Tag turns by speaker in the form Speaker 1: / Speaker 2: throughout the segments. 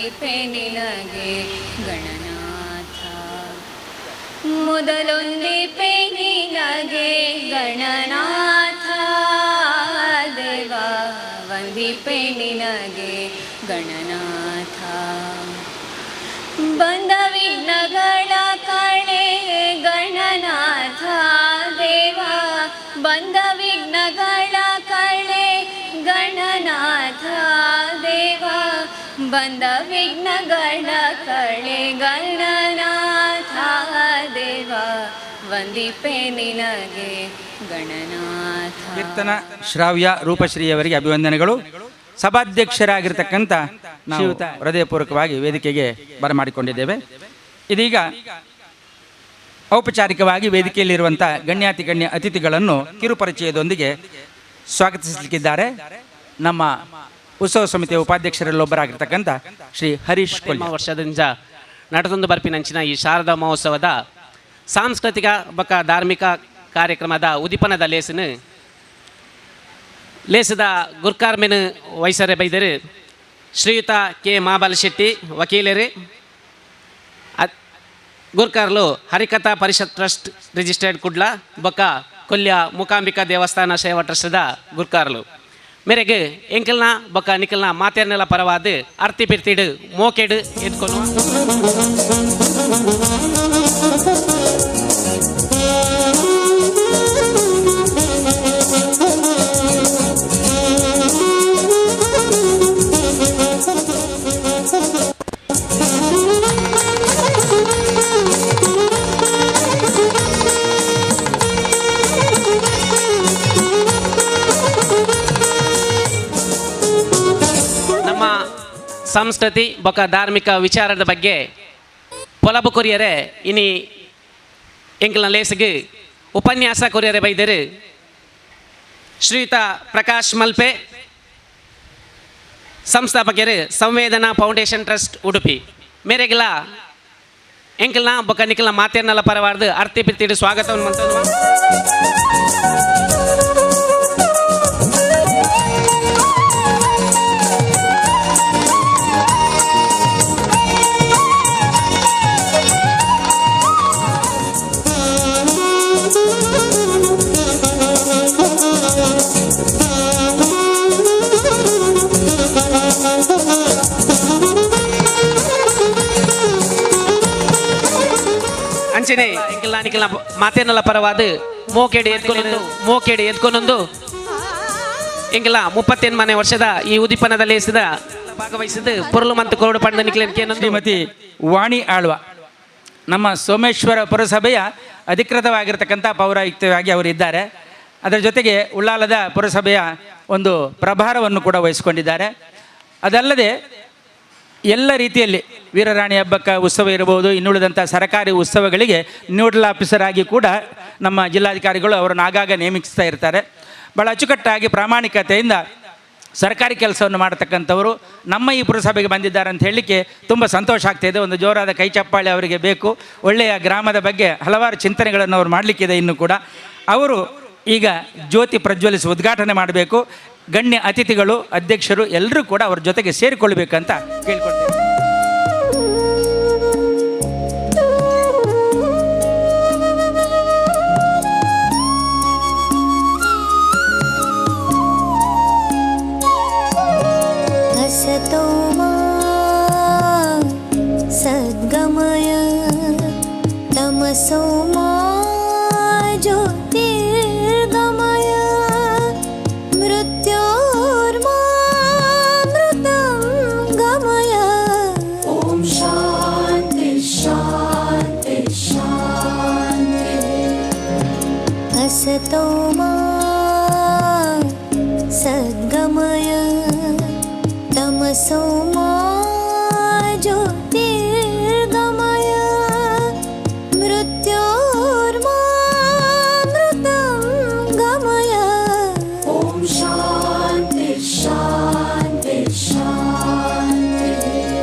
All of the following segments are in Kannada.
Speaker 1: ವಂದಿಪೆ ನಿನಗೆ ಗಣನಾಥ. ಮೊದಲೊಂದಿಪೆ ನಿನಗೆ ಗಣನಾಥ ದೇವ, ವಂದಿಪೆ ನಿನಗೆ ಗಣನಾಥ. ಬಂದ ವಿಘ್ನಗಳ ಕಳೆ ಗಣನಾಥ ದೇವ, ಬಂದ ವಿಘ್ನಗಳ ಕಳೆ ಗಣನಾಥ ದೇವ, ಬಂದ ವಿಘ್ನಗಳ ಕಳೆ ಗಣನಾಥ ದೇವ, ವಂದಿಪೆ ನಿನಗೆ ಗಣನಾಥ.
Speaker 2: ಕೀರ್ತನ ಶ್ರಾವ್ಯ ರೂಪಶ್ರೀಯವರಿಗೆ ಅಭಿವಂದನೆಗಳು. ಸಭಾಧ್ಯಕ್ಷರಾಗಿರ್ತಕ್ಕಂಥ ನಾವು ಹೃದಯಪೂರ್ವಕವಾಗಿ ವೇದಿಕೆಗೆ ಬರಮಾಡಿಕೊಂಡಿದ್ದೇವೆ. ಇದೀಗ ಔಪಚಾರಿಕವಾಗಿ ವೇದಿಕೆಯಲ್ಲಿರುವಂಥ ಗಣ್ಯಾತಿಗಣ್ಯ ಅತಿಥಿಗಳನ್ನು ಕಿರುಪರಿಚಯದೊಂದಿಗೆ ಸ್ವಾಗತಿಸಲಿಕ್ಕಿದ್ದಾರೆ ನಮ್ಮ ಉತ್ಸವ ಸಮಿತಿಯ ಉಪಾಧ್ಯಕ್ಷರಲ್ಲೊಬ್ಬರಾಗಿರ್ತಕ್ಕಂಥ ಶ್ರೀ ಹರೀಶ್ ಕೊಲ್ಲಿ.
Speaker 3: ವರ್ಷದಿಂದ ನಡೆದೊಂದು ಬರ್ಪಿನಂಚಿನ ಈ ಶಾರದಾ ಮಹೋತ್ಸವದ ಸಾಂಸ್ಕೃತಿಕ ಬಕ ಧಾರ್ಮಿಕ ಕಾರ್ಯಕ್ರಮದ ಉದಿಪನದ ಲೇಸದ ಗುರ್ಕಾರ್ಮೆನ್ ವೈಸರೆ ಬೈದರು ಶ್ರೀಯುತ ಕೆ ಮಾಬಾಲ ಶೆಟ್ಟಿ ವಕೀಲರು, ಗುರ್ಕಾರ್ಲು ಹರಿಕಥಾ ಪರಿಷತ್ ಟ್ರಸ್ಟ್ ರಿಜಿಸ್ಟರ್ಡ್ ಕುಡ್ಲ ಬೊಕ್ಕ ಕೊಲ್ಯ ಮೂಕಾಂಬಿಕಾ ದೇವಸ್ಥಾನ ಸೇವಾ ಟ್ರಸ್ಟ್ದ ಗುರ್ಕಾರ್ಲು ಮೇರೆಗೆ ಎಂಕಲ್ನ ಬೊಕ್ಕ ನಿಕಲ್ನ ಮಾತೇರ್ನೆಲ್ಲ ಪರವಾದ ಅರ್ತಿ ಪಿರ್ತಿಡು ಮೋಕೆಡು ಎದ್ಕೊನು ಸಂಸ್ಕೃತಿ ಬೊಕ್ಕ ಧಾರ್ಮಿಕ ವಿಚಾರದ ಬಗ್ಗೆ ಪೊಲಬು ಕೊರಿಯರೆ ಇನಿ ಎಂಕಲ್ನ ಲೇಸಿಗೆ ಉಪನ್ಯಾಸ ಕೊರಿಯರೆ ಬೈದರು ಶ್ರೀಯುತ ಪ್ರಕಾಶ್ ಮಲ್ಪೆ, ಸಂಸ್ಥಾಪಕರು ಸಂವೇದನಾ ಫೌಂಡೇಶನ್ ಟ್ರಸ್ಟ್ ಉಡುಪಿ. ಮೇರೆಗೆಲ್ಲ ಎಂಕಲ್ನ ಬೊಕ್ಕ ನಿಕಲ್ನ ಮಾತೇರ್ನೆಲ್ಲ ಪರವಾರ್ದು ಅರ್ತಿ ಪಿರ್ತಿಡು ಸ್ವಾಗತವನ್ನು ಮಂತನು. ಅಂಚನೆ ಎಂಕಲ್ನ ಮಾತೇನೆಲ್ಲ ಪರವಾದ ಮೋಕೆಡು ಎದ್ಕೊಂಡೊಂದು ಎಂಕಲ 38ನೇ ವರ್ಷದ ಈ ಉದಿಪನದಲ್ಲಿ ಎಸೆದ ಭಾಗವಹಿಸಿದ ಪೊರಲು ಮತ್ತು ಕೊರಡು ಪಂಡ ನಿಖಿಲಕ್ಕೆ
Speaker 2: ಶ್ರೀಮತಿ ವಾಣಿ ಆಳ್ವ ನಮ್ಮ ಸೋಮೇಶ್ವರ ಪುರಸಭೆಯ ಅಧಿಕೃತವಾಗಿರ್ತಕ್ಕಂಥ ಪೌರಾಯುಕ್ತವಾಗಿ ಅವರಿದ್ದಾರೆ. ಅದರ ಜೊತೆಗೆ ಉಳ್ಳಾಲದ ಪುರಸಭೆಯ ಒಂದು ಪ್ರಭಾರವನ್ನು ಕೂಡ ವಹಿಸಿಕೊಂಡಿದ್ದಾರೆ. ಅದಲ್ಲದೆ ಎಲ್ಲ ರೀತಿಯಲ್ಲಿ ವೀರರಾಣಿ ಹಬ್ಬಕ್ಕ ಉತ್ಸವ ಇರಬಹುದು, ಇನ್ನುಳಿದಂಥ ಸರ್ಕಾರಿ ಉತ್ಸವಗಳಿಗೆ ನೋಡಲ್ ಆಫೀಸರ್ ಆಗಿ ಕೂಡ ನಮ್ಮ ಜಿಲ್ಲಾಧಿಕಾರಿಗಳು ಅವರನ್ನು ಆಗಾಗ ನೇಮಿಸ್ತಾ ಇರ್ತಾರೆ. ಭಾಳ ಅಚ್ಚುಕಟ್ಟಾಗಿ ಪ್ರಾಮಾಣಿಕತೆಯಿಂದ ಸರ್ಕಾರಿ ಕೆಲಸವನ್ನು ಮಾಡತಕ್ಕಂಥವರು ನಮ್ಮ ಈ ಪುರಸಭೆಗೆ ಬಂದಿದ್ದಾರೆ ಅಂತ ಹೇಳಲಿಕ್ಕೆ ತುಂಬ ಸಂತೋಷ ಆಗ್ತಾಯಿದೆ. ಒಂದು ಜೋರಾದ ಕೈ ಚಪ್ಪಾಳೆ ಅವರಿಗೆ ಬೇಕು. ಒಳ್ಳೆಯ ಗ್ರಾಮದ ಬಗ್ಗೆ ಹಲವಾರು ಚಿಂತನೆಗಳನ್ನು ಅವರು ಮಾಡಲಿಕ್ಕಿದೆ. ಇನ್ನೂ ಕೂಡ ಅವರು ಈಗ ಜ್ಯೋತಿ ಪ್ರಜ್ವಲಿಸಿ ಉದ್ಘಾಟನೆ ಮಾಡಬೇಕು. ಗಣ್ಯ ಅತಿಥಿಗಳು, ಅಧ್ಯಕ್ಷರು ಎಲ್ಲರೂ ಕೂಡ ಅವ್ರ ಜೊತೆಗೆ ಸೇರಿಕೊಳ್ಬೇಕಂತ ಕೇಳ್ಕೊಳ್ತೇವೆ.
Speaker 4: ಸದ್ಗಮಯ ತಮಸೋ ಮಾ ಜ್ಯೋತಿರ್ಗಮಯ ಮೃತ್ಯೋರ್ಮಾಮೃತಂ ಗಮಯ. ಓಂ ಶಾಂತಿ ಶಾಂತಿ ಶಾಂತಿ. ಅಸತೋ ಮಾ ಸದ್ಗಮಯ ತಮಸೋ ಮಾ ಜ್ಯೋತಿರ್ಗಮಯ ಮೃತ್ಯೋರ್ಮಾಮೃತಂ ಗಮಯ. ಓಂ ಶಾಂತಿ ಶಾಂತಿ ಶಾಂತಿ.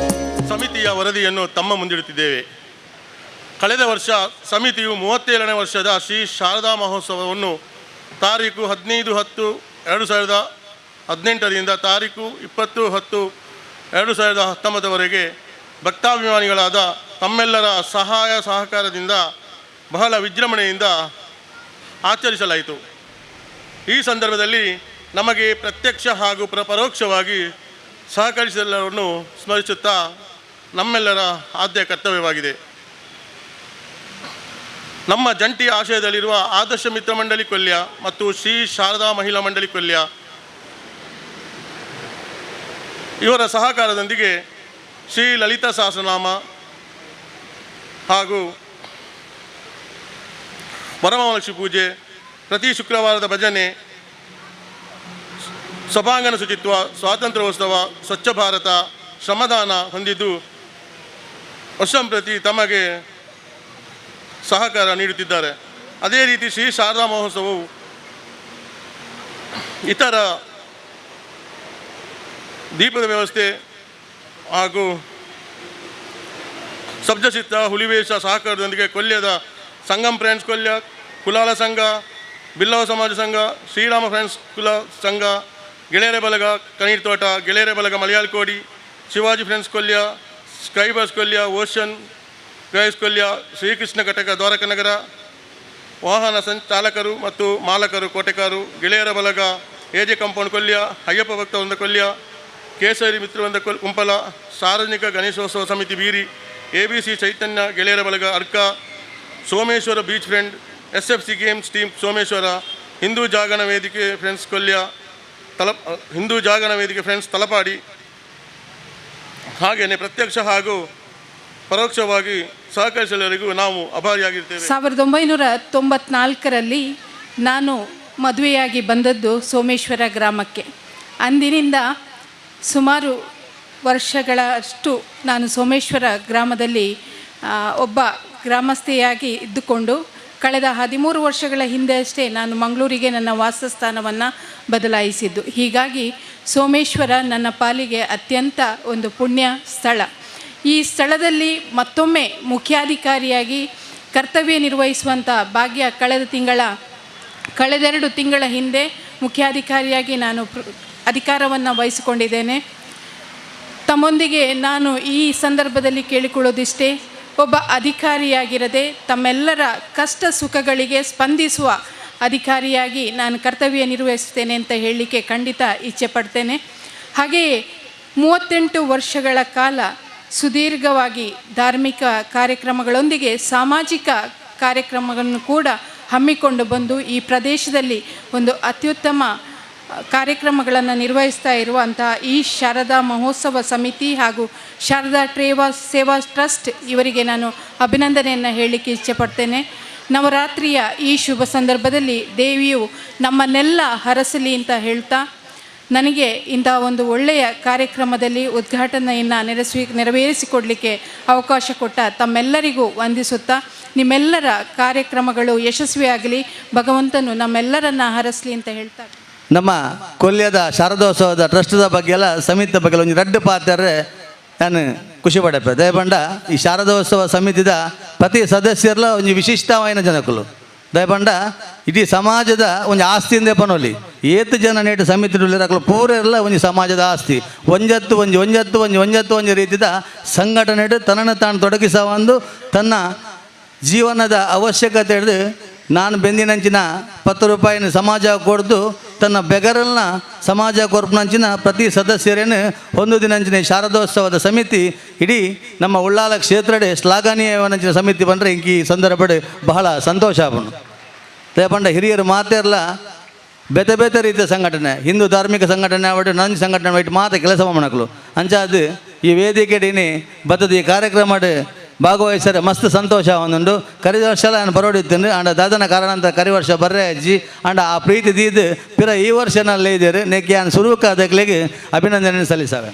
Speaker 5: ಸಮಿತಿಯ ವರದಿಯನ್ನು ತಮ್ಮ ಮುಂದಿಡುತ್ತಿದ್ದೇವೆ. ಕಳೆದ ವರ್ಷ ಸಮಿತಿಯು 37ನೇ ವರ್ಷದ ಶ್ರೀ ಶಾರದಾ ಮಹೋತ್ಸವವನ್ನು ತಾರೀಕು 15/10/2018 ತಾರೀಕು 20/10 2019ವರೆಗೆ ಭಕ್ತಾಭಿಮಾನಿಗಳಾದ ತಮ್ಮೆಲ್ಲರ ಸಹಾಯ ಸಹಕಾರದಿಂದ ಬಹಳ ವಿಜೃಂಭಣೆಯಿಂದ ಆಚರಿಸಲಾಯಿತು. ಈ ಸಂದರ್ಭದಲ್ಲಿ ನಮಗೆ ಪ್ರತ್ಯಕ್ಷ ಹಾಗೂ ಪರೋಕ್ಷವಾಗಿ ಸಹಕರಿಸಿದೆಲ್ಲರನ್ನು ಸ್ಮರಿಸುತ್ತಾ ನಮ್ಮೆಲ್ಲರ ಆದ್ಯ ಕರ್ತವ್ಯವಾಗಿದೆ. ನಮ್ಮ ಜಂಟಿ ಆಶಯದಲ್ಲಿರುವ ಆದರ್ಶ ಮಿತ್ರ ಮಂಡಳಿ ಕೊಲ್ಯ ಮತ್ತು ಶ್ರೀ ಶಾರದಾ ಮಹಿಳಾ ಮಂಡಳಿ ಕೊಲ್ಯ ಇವರ ಸಹಕಾರದೊಂದಿಗೆ ಶ್ರೀ ಲಲಿತಾ ಸಹಸ್ರನಾಮ ಹಾಗೂ ವರಮಹಾಲಕ್ಷ್ಮಿ ಪೂಜೆ, ಪ್ರತಿ ಶುಕ್ರವಾರದ ಭಜನೆ, ಸಭಾಂಗಣ ಶುಚಿತ್ವ, ಸ್ವಾತಂತ್ರ್ಯೋತ್ಸವ, ಸ್ವಚ್ಛ ಭಾರತ, ಶ್ರಮದಾನ ಹೊಂದಿದ್ದು ವರ್ಷಂಪ್ರತಿ ತಮಗೆ ಸಹಕಾರ ನೀಡುತ್ತಿದ್ದಾರೆ. ಅದೇ ರೀತಿ ಶ್ರೀ ಶಾರದಾ ಮಹೋತ್ಸವವು ಇತರ ದೀಪದ ವ್ಯವಸ್ಥೆ ಹಾಗೂ ಸಬ್ಜಚಿತ್ರ ಹುಲಿವೇಷ ಸಹಕಾರದೊಂದಿಗೆ ಕೊಲ್ಯದ ಸಂಗಮ್ ಫ್ರೆಂಡ್ಸ್ ಕೊಲ್ಯ, ಕುಲಾಲ ಸಂಘ, ಬಿಲ್ಲವ ಸಮಾಜ ಸಂಘ, ಶ್ರೀರಾಮ ಫ್ರೆಂಡ್ಸ್ ಕುಲ ಸಂಘ, ಗೆಳೆಯರ ಬಲಗ ಕನೀರ್ ತೋಟ, ಗೆಳೆಯರ ಬಲಗ ಮಲಯಾಳ ಕೋಡಿ, ಶಿವಾಜಿ ಫ್ರೆಂಡ್ಸ್ ಕೊಲ್ಯ, ಸ್ಕೈಬರ್ಸ್ ಕೊಲ್ಯ, ಓಷನ್ ಗೈಸ್ ಕೊಲ್ಯ, ಶ್ರೀಕೃಷ್ಣ ಘಟಕ ದ್ವಾರಕನಗರ, ವಾಹನ ಚಾಲಕರು ಮತ್ತು ಮಾಲಕರು ಕೋಟೆಕಾರು, ಗೆಳೆಯರ ಬಲಗ ಎಜೆ ಕಾಂಪೌಂಡ್ ಕೊಲ್ಯ, ಅಯ್ಯಪ್ಪ ಭಕ್ತ ವೃಂದ ಕೊಲ್ಯ, ಕೇಸರಿ ಮಿತ್ರವೃಂದ ಕುಂಪಲ, ಸಾರ್ವಜನಿಕ ಗಣೇಶೋತ್ಸವ ಸಮಿತಿ ಬೀರಿ, ABC ಚೈತನ್ಯ ಗೆಳೆಯರ ಬಲಗ ಅರ್ಕ, Someshwara beach friend, SFC games team Someshwara, Hindu Jagarana Vedike friends Kolya, Hindu Jagarana Vedike friends Talapady, ಹಾಗೆಯೇ ಪ್ರತ್ಯಕ್ಷ ಹಾಗೂ ಪರೋಕ್ಷವಾಗಿ ಸಹಕರಿಸಲರಿಗೂ ನಾವು ಆಭಾರಿಯಾಗಿರ್ತೇವೆ.
Speaker 6: 1994ರಲ್ಲಿ ನಾನು ಮದುವೆಯಾಗಿ ಬಂದದ್ದು ಸೋಮೇಶ್ವರ ಗ್ರಾಮಕ್ಕೆ. ಅಂದಿನಿಂದ ಸುಮಾರು ವರ್ಷಗಳಷ್ಟು ನಾನು ಸೋಮೇಶ್ವರ ಗ್ರಾಮದಲ್ಲಿ ಒಬ್ಬ ಗ್ರಾಮಸ್ಥೆಯಾಗಿ ಇದ್ದುಕೊಂಡು ಕಳೆದ 13 ವರ್ಷಗಳ ಹಿಂದೆ ಅಷ್ಟೇ ನಾನು ಮಂಗಳೂರಿಗೆ ನನ್ನ ವಾಸಸ್ಥಾನವನ್ನು ಬದಲಾಯಿಸಿದ್ದು. ಹೀಗಾಗಿ ಸೋಮೇಶ್ವರ ನನ್ನ ಪಾಲಿಗೆ ಅತ್ಯಂತ ಒಂದು ಪುಣ್ಯ ಸ್ಥಳ. ಈ ಸ್ಥಳದಲ್ಲಿ ಮತ್ತೊಮ್ಮೆ ಮುಖ್ಯಾಧಿಕಾರಿಯಾಗಿ ಕರ್ತವ್ಯ ನಿರ್ವಹಿಸುವಂಥ ಭಾಗ್ಯ ಕಳೆದೆರಡು ತಿಂಗಳ ಹಿಂದೆ ಮುಖ್ಯಾಧಿಕಾರಿಯಾಗಿ ನಾನು ಅಧಿಕಾರವನ್ನು ವಹಿಸಿಕೊಂಡಿದ್ದೇನೆ. ತಮ್ಮೊಂದಿಗೆ ನಾನು ಈ ಸಂದರ್ಭದಲ್ಲಿ ಕೇಳಿಕೊಳ್ಳೋದಿಷ್ಟೇ, ಒಬ್ಬ ಅಧಿಕಾರಿಯಾಗಿರದೆ ತಮ್ಮೆಲ್ಲರ ಕಷ್ಟ ಸುಖಗಳಿಗೆ ಸ್ಪಂದಿಸುವ ಅಧಿಕಾರಿಯಾಗಿ ನಾನು ಕರ್ತವ್ಯ ನಿರ್ವಹಿಸ್ತೇನೆ ಅಂತ ಹೇಳಲಿಕ್ಕೆ ಖಂಡಿತ ಇಚ್ಛೆ ಪಡ್ತೇನೆ. ಹಾಗೆಯೇ 38 ವರ್ಷಗಳ ಕಾಲ ಸುದೀರ್ಘವಾಗಿ ಧಾರ್ಮಿಕ ಕಾರ್ಯಕ್ರಮಗಳೊಂದಿಗೆ ಸಾಮಾಜಿಕ ಕಾರ್ಯಕ್ರಮಗಳನ್ನು ಕೂಡ ಹಮ್ಮಿಕೊಂಡು ಬಂದು ಈ ಪ್ರದೇಶದಲ್ಲಿ ಒಂದು ಅತ್ಯುತ್ತಮ ಕಾರ್ಯಕ್ರಮಗಳನ್ನು ನಿರ್ವಹಿಸ್ತಾ ಇರುವಂಥ ಈ ಶಾರದಾ ಮಹೋತ್ಸವ ಸಮಿತಿ ಹಾಗೂ ಶಾರದಾ ಸೇವಾ ಟ್ರಸ್ಟ್ ಇವರಿಗೆ ನಾನು ಅಭಿನಂದನೆಯನ್ನು ಹೇಳಲಿಕ್ಕೆ ಇಚ್ಛೆಪಡ್ತೇನೆ. ನವರಾತ್ರಿಯ ಈ ಶುಭ ಸಂದರ್ಭದಲ್ಲಿ ದೇವಿಯು ನಮ್ಮನ್ನೆಲ್ಲ ಹರಸಲಿ ಅಂತ ಹೇಳ್ತಾ, ನನಗೆ ಇಂಥ ಒಂದು ಒಳ್ಳೆಯ ಕಾರ್ಯಕ್ರಮದಲ್ಲಿ ಉದ್ಘಾಟನೆಯನ್ನು ನೆರವೇರಿಸಿಕೊಡಲಿಕ್ಕೆ ಅವಕಾಶ ಕೊಟ್ಟ ತಮ್ಮೆಲ್ಲರಿಗೂ ವಂದಿಸುತ್ತಾ, ನಿಮ್ಮೆಲ್ಲರ ಕಾರ್ಯಕ್ರಮಗಳು ಯಶಸ್ವಿಯಾಗಲಿ, ಭಗವಂತನು ನಮ್ಮೆಲ್ಲರನ್ನ ಹರಸಲಿ ಅಂತ ಹೇಳ್ತಾ,
Speaker 7: ನಮ್ಮ ಕೊಲ್ಯದ ಶಾರದೋತ್ಸವದ ಟ್ರಸ್ಟದ ಬಗ್ಗೆ ಎಲ್ಲ ಸಮಿತಿ ಬಗ್ಗೆ ಒಂದು ರಡ್ಡು ಪಾತ್ರೆ ನಾನು ಖುಷಿ ಪಡಪೆ. ದಯಪಂಡ ಈ ಶಾರದೋತ್ಸವ ಸಮಿತಿದ ಪ್ರತಿ ಸದಸ್ಯರಲ್ಲ ಒಂದು ವಿಶಿಷ್ಟವಾದ ಜನಕಲು ದಯಪಂಡ ಇಡೀ ಸಮಾಜದ ಒಂದು ಆಸ್ತಿಯಿಂದ ಪನೋಲಿ ಏತು ಜನ ನೇಟು ಸಮಿತಿ ಪೂರ ಎಲ್ಲ ಒಂದು ಸಮಾಜದ ಆಸ್ತಿ ಒಂಜತ್ತು ರೀತಿಯ ಸಂಘಟನೆ ತನ್ನನ್ನು ತಾನು ತೊಡಗಿಸ ಒಂದು ತನ್ನ ಜೀವನದ ಅವಶ್ಯಕತೆ ಹಿಡಿದು ನಾನು ಬೆಂದಿನಂಚಿನ 10 ರೂಪಾಯಿನ ಸಮಾಜ ಕೊಡ್ದು ತನ್ನ ಬೆಗರಲ್ನ ಸಮಾಜ ಕೊರ್ಪುನಂಚಿನ ಪ್ರತಿ ಸದಸ್ಯರೇನು ಒಂದು ದಿನಂಚಿನ ಶಾರದೋತ್ಸವದ ಸಮಿತಿ ಇಡೀ ನಮ್ಮ ಉಳ್ಳಾಲ ಕ್ಷೇತ್ರಡೆ ಶ್ಲಾಘನೀಯವನಂಚಿನ ಸಮಿತಿ ಬಂದರೆ ಈ ಸಂದರ್ಭಡೆ ಬಹಳ ಸಂತೋಷ ಆಪನು. ದಯಪಂಡ ಹಿರಿಯರು ಮಾತೆಲ್ಲ ಬೇತೆ ರೀತಿಯ ಸಂಘಟನೆ, ಹಿಂದೂ ಧಾರ್ಮಿಕ ಸಂಘಟನೆ ಅವಟ್ಟು ನಂಜು ಸಂಘಟನೆ ಬಿಟ್ಟು ಮಾತ್ರ ಕೆಲಸ ಮಾಡಕಲು ಅಂಚಾದು ಈ ವೇದಿಕೆಡೀನಿ ಬತ್ತದ ಈ ಕಾರ್ಯಕ್ರಮ ಭಾಗವಹಿಸರೆ ಮಸ್ತ್ ಸಂತೋಷ ಒಂದುಂಡು. ಕರಿ ವರ್ಷ ನಾನು ಬರೋಡಿತ್ತು ಅಂಡ ದಾದನ ಕಾರಣ ಅಂತ ಕರಿ ವರ್ಷ ಬರ್ರೆ ಅಜ್ಜಿ ಅಂಡ ಆ ಪ್ರೀತಿ ದೀದು ಪಿರ ಈ ವರ್ಷನಲ್ಲೇ ಇದ್ದೀರಿ ನೆಕ್ಕೆ ನಾನು ಸುರುಕ ಅದಕ್ಕೆ ಅಭಿನಂದನೆ ಸಲ್ಲಿಸಾವೆ.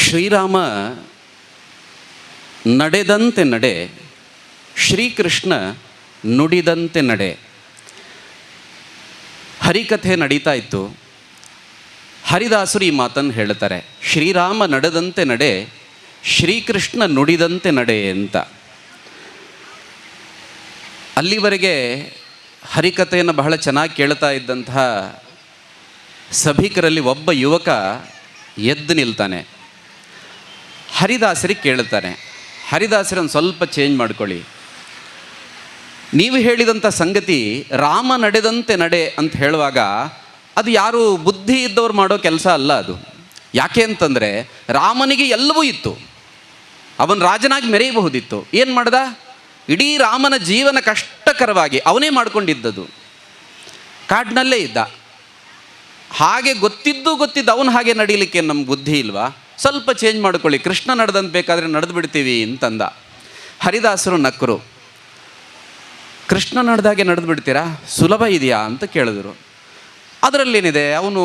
Speaker 8: ಶ್ರೀರಾಮ ನಡೆದಂತೆ ನಡೆ, ಶ್ರೀಕೃಷ್ಣ ನುಡಿದಂತೆ ನಡೆ. ಹರಿಕಥೆ ನಡೀತಾ ಇತ್ತು. ಹರಿದಾಸರು ಈ ಮಾತನ್ನು ಹೇಳ್ತಾರೆ, ಶ್ರೀರಾಮ ನಡೆದಂತೆ ನಡೆ, ಶ್ರೀಕೃಷ್ಣ ನುಡಿದಂತೆ ನಡೆ ಅಂತ. ಅಲ್ಲಿವರೆಗೆ ಹರಿಕಥೆಯನ್ನು ಬಹಳ ಚೆನ್ನಾಗಿ ಕೇಳ್ತಾ ಇದ್ದಂತಹ ಸಭಿಕರಲ್ಲಿ ಒಬ್ಬ ಯುವಕ ಎದ್ದು ನಿಲ್ತಾನೆ. ಹರಿದಾಸರಿಗೆ ಕೇಳುತ್ತಾನೆ, ಹರಿದಾಸರನ್ನು ಸ್ವಲ್ಪ ಚೇಂಜ್ ಮಾಡ್ಕೊಳ್ಳಿ, ನೀವು ಹೇಳಿದಂಥ ಸಂಗತಿ ರಾಮ ನಡೆದಂತೆ ನಡೆ ಅಂತ ಹೇಳುವಾಗ ಅದು ಯಾರು ಬುದ್ಧಿ ಇದ್ದವ್ರು ಮಾಡೋ ಕೆಲಸ ಅಲ್ಲ ಅದು. ಯಾಕೆ ಅಂತಂದರೆ ರಾಮನಿಗೆ ಎಲ್ಲವೂ ಇತ್ತು, ಅವನು ರಾಜನಾಗಿ ಮೆರೆಯಬಹುದಿತ್ತು. ಏನು ಮಾಡ್ದ? ಇಡೀ ರಾಮನ ಜೀವನ ಕಷ್ಟಕರವಾಗಿ ಅವನೇ ಮಾಡ್ಕೊಂಡಿದ್ದದು. ಕಾಡಿನಲ್ಲೇ ಇದ್ದ. ಹಾಗೆ ಗೊತ್ತಿದ್ದು ಅವನು ಹಾಗೆ ನಡೀಲಿಕ್ಕೆ ನಮ್ಗೆ ಬುದ್ಧಿ ಇಲ್ವಾ? ಸ್ವಲ್ಪ ಚೇಂಜ್ ಮಾಡ್ಕೊಳ್ಳಿ, ಕೃಷ್ಣ ನಡೆದಂತೆ ಬೇಕಾದರೆ ನಡೆದು ಬಿಡ್ತೀವಿ ಅಂತಂದ. ಹರಿದಾಸರು ನಕ್ಕರು. ಕೃಷ್ಣ ನಡೆದಾಗೆ ನಡೆದು ಬಿಡ್ತೀರಾ, ಸುಲಭ ಇದೆಯಾ ಅಂತ ಕೇಳಿದ್ರು. ಅದರಲ್ಲೇನಿದೆ, ಅವನು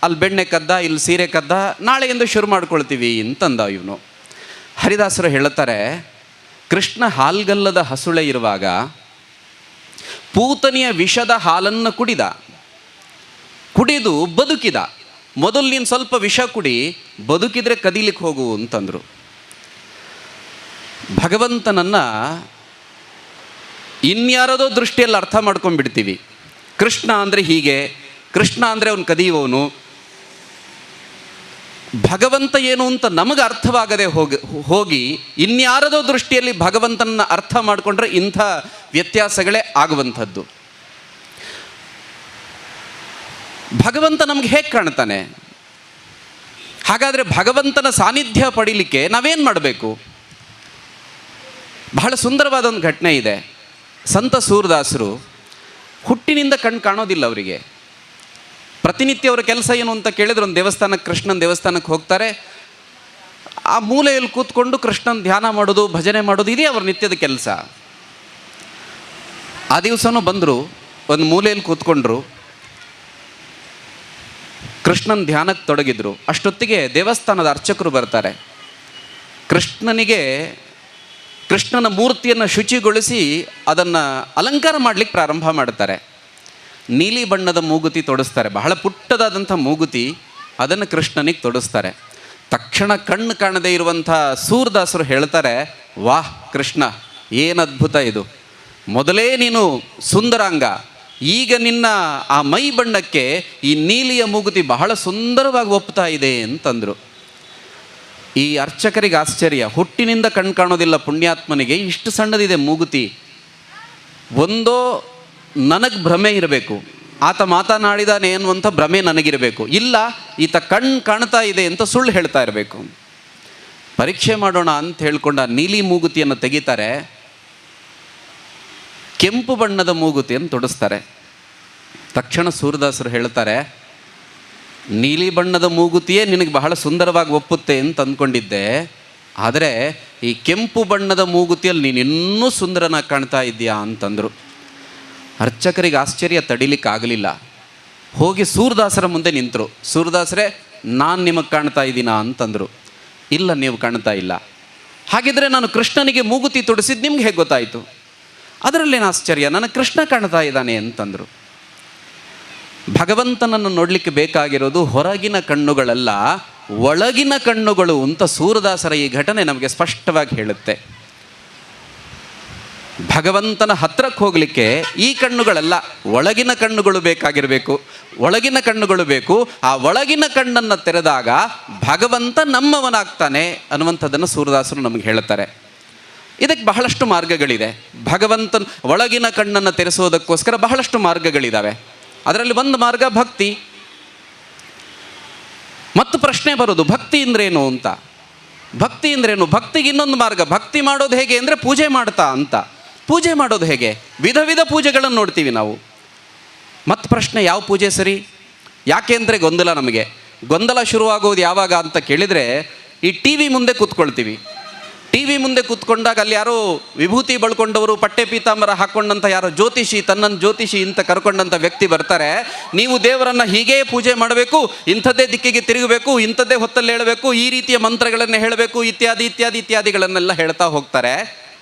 Speaker 8: ಅಲ್ಲಿ ಬೆಣ್ಣೆ ಕದ್ದ, ಇಲ್ಲಿ ಸೀರೆ ಕದ್ದ, ನಾಳೆಯಿಂದ ಶುರು ಮಾಡ್ಕೊಳ್ತೀವಿ ಅಂತಂದ ಇವನು. ಹರಿದಾಸರು ಹೇಳುತ್ತಾರೆ, ಕೃಷ್ಣ ಹಾಲ್ಗಲ್ಲದ ಹಸುಳೆ ಇರುವಾಗ ಪೂತನಿಯ ವಿಷದ ಹಾಲನ್ನು ಕುಡಿದು ಬದುಕಿದ. ಮೊದಲು ನೀನು ಸ್ವಲ್ಪ ವಿಷ ಕುಡಿ, ಬದುಕಿದ್ರೆ ಕದೀಲಿಕ್ಕೆ ಹೋಗು ಅಂತಂದರು. ಭಗವಂತನನ್ನು ಇನ್ಯಾರದೋ ದೃಷ್ಟಿಯಲ್ಲಿ ಅರ್ಥ ಮಾಡ್ಕೊಂಡ್ಬಿಡ್ತೀವಿ. ಕೃಷ್ಣ ಅಂದರೆ ಹೀಗೆ, ಕೃಷ್ಣ ಅಂದರೆ ಅವನು ಕದಿಯುವವನು. ಭಗವಂತ ಏನು ಅಂತ ನಮಗೆ ಅರ್ಥವಾಗದೆ ಹೋಗಿ ಇನ್ಯಾರದೋ ದೃಷ್ಟಿಯಲ್ಲಿ ಭಗವಂತನ ಅರ್ಥ ಮಾಡಿಕೊಂಡ್ರೆ ಇಂಥ ವ್ಯತ್ಯಾಸಗಳೇ ಆಗುವಂಥದ್ದು. ಭಗವಂತ ನಮ್ಗೆ ಹೇಗೆ ಕಾಣ್ತಾನೆ? ಹಾಗಾದರೆ ಭಗವಂತನ ಸಾನ್ನಿಧ್ಯ ಪಡೀಲಿಕ್ಕೆ ನಾವೇನು ಮಾಡಬೇಕು? ಬಹಳ ಸುಂದರವಾದ ಒಂದು ಘಟನೆ ಇದೆ. ಸಂತ ಸೂರದಾಸರು ಹುಟ್ಟಿನಿಂದ ಕಣ್ಣು ಕಾಣೋದಿಲ್ಲ ಅವರಿಗೆ. ಪ್ರತಿನಿತ್ಯ ಅವರ ಕೆಲಸ ಏನು ಅಂತ ಕೇಳಿದ್ರೆ, ಒಂದು ದೇವಸ್ಥಾನಕ್ಕೆ, ಕೃಷ್ಣನ ದೇವಸ್ಥಾನಕ್ಕೆ ಹೋಗ್ತಾರೆ. ಆ ಮೂಲೆಯಲ್ಲಿ ಕೂತ್ಕೊಂಡು ಕೃಷ್ಣನ ಧ್ಯಾನ ಮಾಡೋದು, ಭಜನೆ ಮಾಡೋದು, ಇದೇ ಅವ್ರ ನಿತ್ಯದ ಕೆಲಸ. ಆ ದಿವಸನೂ ಬಂದರು, ಒಂದು ಮೂಲೆಯಲ್ಲಿ ಕೂತ್ಕೊಂಡ್ರು, ಕೃಷ್ಣನ ಧ್ಯಾನಕ್ಕೆ ತೊಡಗಿದ್ರು. ಅಷ್ಟೊತ್ತಿಗೆ ದೇವಸ್ಥಾನದ ಅರ್ಚಕರು ಬರ್ತಾರೆ. ಕೃಷ್ಣನ ಮೂರ್ತಿಯನ್ನು ಶುಚಿಗೊಳಿಸಿ ಅದನ್ನು ಅಲಂಕಾರ ಮಾಡಲಿಕ್ಕೆ ಪ್ರಾರಂಭ ಮಾಡ್ತಾರೆ. ನೀಲಿ ಬಣ್ಣದ ಮೂಗುತಿ ತೊಡಿಸ್ತಾರೆ, ಬಹಳ ಪುಟ್ಟದಾದಂಥ ಮೂಗುತಿ. ಅದನ್ನು ಕೃಷ್ಣನಿಗೆ ತೊಡಿಸ್ತಾರೆ. ತಕ್ಷಣ ಕಣ್ಣು ಕಾಣದೇ ಇರುವಂಥ ಸೂರದಾಸರು ಹೇಳ್ತಾರೆ, ವಾಹ್ ಕೃಷ್ಣ, ಏನು ಅದ್ಭುತ ಇದು! ಮೊದಲೇ ನೀನು ಸುಂದರಾಂಗ, ಈಗ ನಿನ್ನ ಆ ಮೈ ಬಣ್ಣಕ್ಕೆ ಈ ನೀಲಿಯ ಮೂಗುತಿ ಬಹಳ ಸುಂದರವಾಗಿ ಒಪ್ತಾ ಇದೆ ಅಂತಂದರು. ಈ ಅರ್ಚಕರಿಗೆ ಆಶ್ಚರ್ಯ. ಹುಟ್ಟಿನಿಂದ ಕಣ್ಣು ಕಾಣೋದಿಲ್ಲ ಪುಣ್ಯಾತ್ಮನಿಗೆ, ಇಷ್ಟು ಸಣ್ಣದಿದೆ ಮೂಗುತಿ. ಒಂದೋ ನನಗೆ ಭ್ರಮೆ ಇರಬೇಕು, ಆತ ಮಾತನಾಡಿದಾನೆ ಅನ್ನುವಂಥ ಭ್ರಮೆ ನನಗಿರಬೇಕು, ಇಲ್ಲ ಈತ ಕಣ್ಣು ಕಾಣ್ತಾ ಇದೆ ಅಂತ ಸುಳ್ಳು ಹೇಳ್ತಾ ಇರಬೇಕು. ಪರೀಕ್ಷೆ ಮಾಡೋಣ ಅಂತ ಹೇಳ್ಕೊಂಡು ಆ ನೀಲಿ ಮೂಗುತಿಯನ್ನು ತೆಗಿತಾರೆ. ಕೆಂಪು ಬಣ್ಣದ ಮೂಗುತಿಯನ್ನು ತೊಡಿಸ್ತಾರೆ. ತಕ್ಷಣ ಸೂರದಾಸರು ಹೇಳ್ತಾರೆ, ನೀಲಿ ಬಣ್ಣದ ಮೂಗುತಿಯೇ ನಿನಗೆ ಬಹಳ ಸುಂದರವಾಗಿ ಒಪ್ಪುತ್ತೆ ಅಂತ ಅಂದ್ಕೊಂಡಿದ್ದೆ, ಆದರೆ ಈ ಕೆಂಪು ಬಣ್ಣದ ಮೂಗುತಿಯಲ್ಲಿ ನೀನು ಇನ್ನೂ ಸುಂದರನಾಗಿ ಕಾಣ್ತಾ ಇದ್ದೀಯಾ ಅಂತಂದರು. ಅರ್ಚಕರಿಗೆ ಆಶ್ಚರ್ಯ ತಡಿಲಿಕ್ಕಾಗಲಿಲ್ಲ. ಹೋಗಿ ಸೂರದಾಸರ ಮುಂದೆ ನಿಂತರು. ಸೂರದಾಸರೇ, ನಾನು ನಿಮಗೆ ಕಾಣ್ತಾ ಇದ್ದೀನಾ ಅಂತಂದರು. ಇಲ್ಲ, ನೀವು ಕಾಣ್ತಾ ಇಲ್ಲ. ಹಾಗಿದ್ರೆ ನಾನು ಕೃಷ್ಣನಿಗೆ ಮೂಗುತಿ ತೊಡಿಸಿದ್ದು ನಿಮ್ಗೆ ಹೇಗೆ ಗೊತ್ತಾಯಿತು? ಅದರಲ್ಲೇನು ಆಶ್ಚರ್ಯ, ನನಗೆ ಕೃಷ್ಣ ಕಾಣ್ತಾ ಇದ್ದಾನೆ ಅಂತಂದರು. ಭಗವಂತನನ್ನು ನೋಡಲಿಕ್ಕೆ ಬೇಕಾಗಿರೋದು ಹೊರಗಿನ ಕಣ್ಣುಗಳಲ್ಲ, ಒಳಗಿನ ಕಣ್ಣುಗಳು ಅಂತ ಸೂರದಾಸರ ಈ ಘಟನೆ ನಮಗೆ ಸ್ಪಷ್ಟವಾಗಿ ಹೇಳುತ್ತೆ. ಭಗವಂತನ ಹತ್ರಕ್ಕೆ ಹೋಗಲಿಕ್ಕೆ ಈ ಕಣ್ಣುಗಳಲ್ಲ, ಒಳಗಿನ ಕಣ್ಣುಗಳು ಬೇಕಾಗಿರಬೇಕು. ಒಳಗಿನ ಕಣ್ಣುಗಳು ಬೇಕು. ಆ ಒಳಗಿನ ಕಣ್ಣನ್ನು ತೆರೆದಾಗ ಭಗವಂತ ನಮ್ಮವನಾಗ್ತಾನೆ ಅನ್ನುವಂಥದ್ದನ್ನು ಸೂರದಾಸರು ನಮಗೆ ಹೇಳುತ್ತಾರೆ. ಇದಕ್ಕೆ ಬಹಳಷ್ಟು ಮಾರ್ಗಗಳಿದೆ. ಭಗವಂತನ ಒಳಗಿನ ಕಣ್ಣನ್ನು ತೆರೆಸೋದಕ್ಕೋಸ್ಕರ ಬಹಳಷ್ಟು ಮಾರ್ಗಗಳಿದ್ದಾವೆ. ಅದರಲ್ಲಿ ಒಂದು ಮಾರ್ಗ ಭಕ್ತಿ. ಮತ್ತು ಪ್ರಶ್ನೆ ಬರೋದು, ಭಕ್ತಿ ಅಂದ್ರೇನು ಅಂತ. ಭಕ್ತಿ ಅಂದ್ರೇನು? ಭಕ್ತಿಗೆ ಇನ್ನೊಂದು ಮಾರ್ಗ. ಭಕ್ತಿ ಮಾಡೋದು ಹೇಗೆ ಅಂದರೆ ಪೂಜೆ ಮಾಡ್ತಾ ಅಂತ. ಪೂಜೆ ಮಾಡೋದು ಹೇಗೆ? ವಿಧ ವಿಧ ಪೂಜೆಗಳನ್ನು ನೋಡ್ತೀವಿ ನಾವು. ಮತ್ತು ಪ್ರಶ್ನೆ, ಯಾವ ಪೂಜೆ ಸರಿ? ಯಾಕೆ ಅಂದರೆ ಗೊಂದಲ. ನಮಗೆ ಗೊಂದಲ ಶುರುವಾಗೋದು ಯಾವಾಗ ಅಂತ ಕೇಳಿದರೆ, ಈ ಟಿ ವಿ ಮುಂದೆ ಕೂತ್ಕೊಳ್ತೀವಿ. ಟಿ ವಿ ಮುಂದೆ ಕೂತ್ಕೊಂಡಾಗ ಅಲ್ಲಿ ಯಾರೋ ವಿಭೂತಿ ಬಳ್ಕೊಂಡವರು, ಪಟ್ಟೆ ಪೀತಾಂಬರ ಹಾಕ್ಕೊಂಡಂಥ ಯಾರೋ ಜ್ಯೋತಿಷಿ, ತನ್ನನ್ನು ಜ್ಯೋತಿಷಿ ಅಂತ ಕರ್ಕೊಂಡಂಥ ವ್ಯಕ್ತಿ ಬರ್ತಾರೆ. ನೀವು ದೇವರನ್ನು ಹೀಗೇ ಪೂಜೆ ಮಾಡಬೇಕು, ಇಂಥದ್ದೇ ದಿಕ್ಕಿಗೆ ತಿರುಗಬೇಕು, ಇಂಥದ್ದೇ ಹೊತ್ತಲ್ಲಿ ಹೇಳಬೇಕು, ಈ ರೀತಿಯ ಮಂತ್ರಗಳನ್ನು ಹೇಳಬೇಕು, ಇತ್ಯಾದಿ ಇತ್ಯಾದಿ ಇತ್ಯಾದಿಗಳನ್ನೆಲ್ಲ ಹೇಳ್ತಾ ಹೋಗ್ತಾರೆ.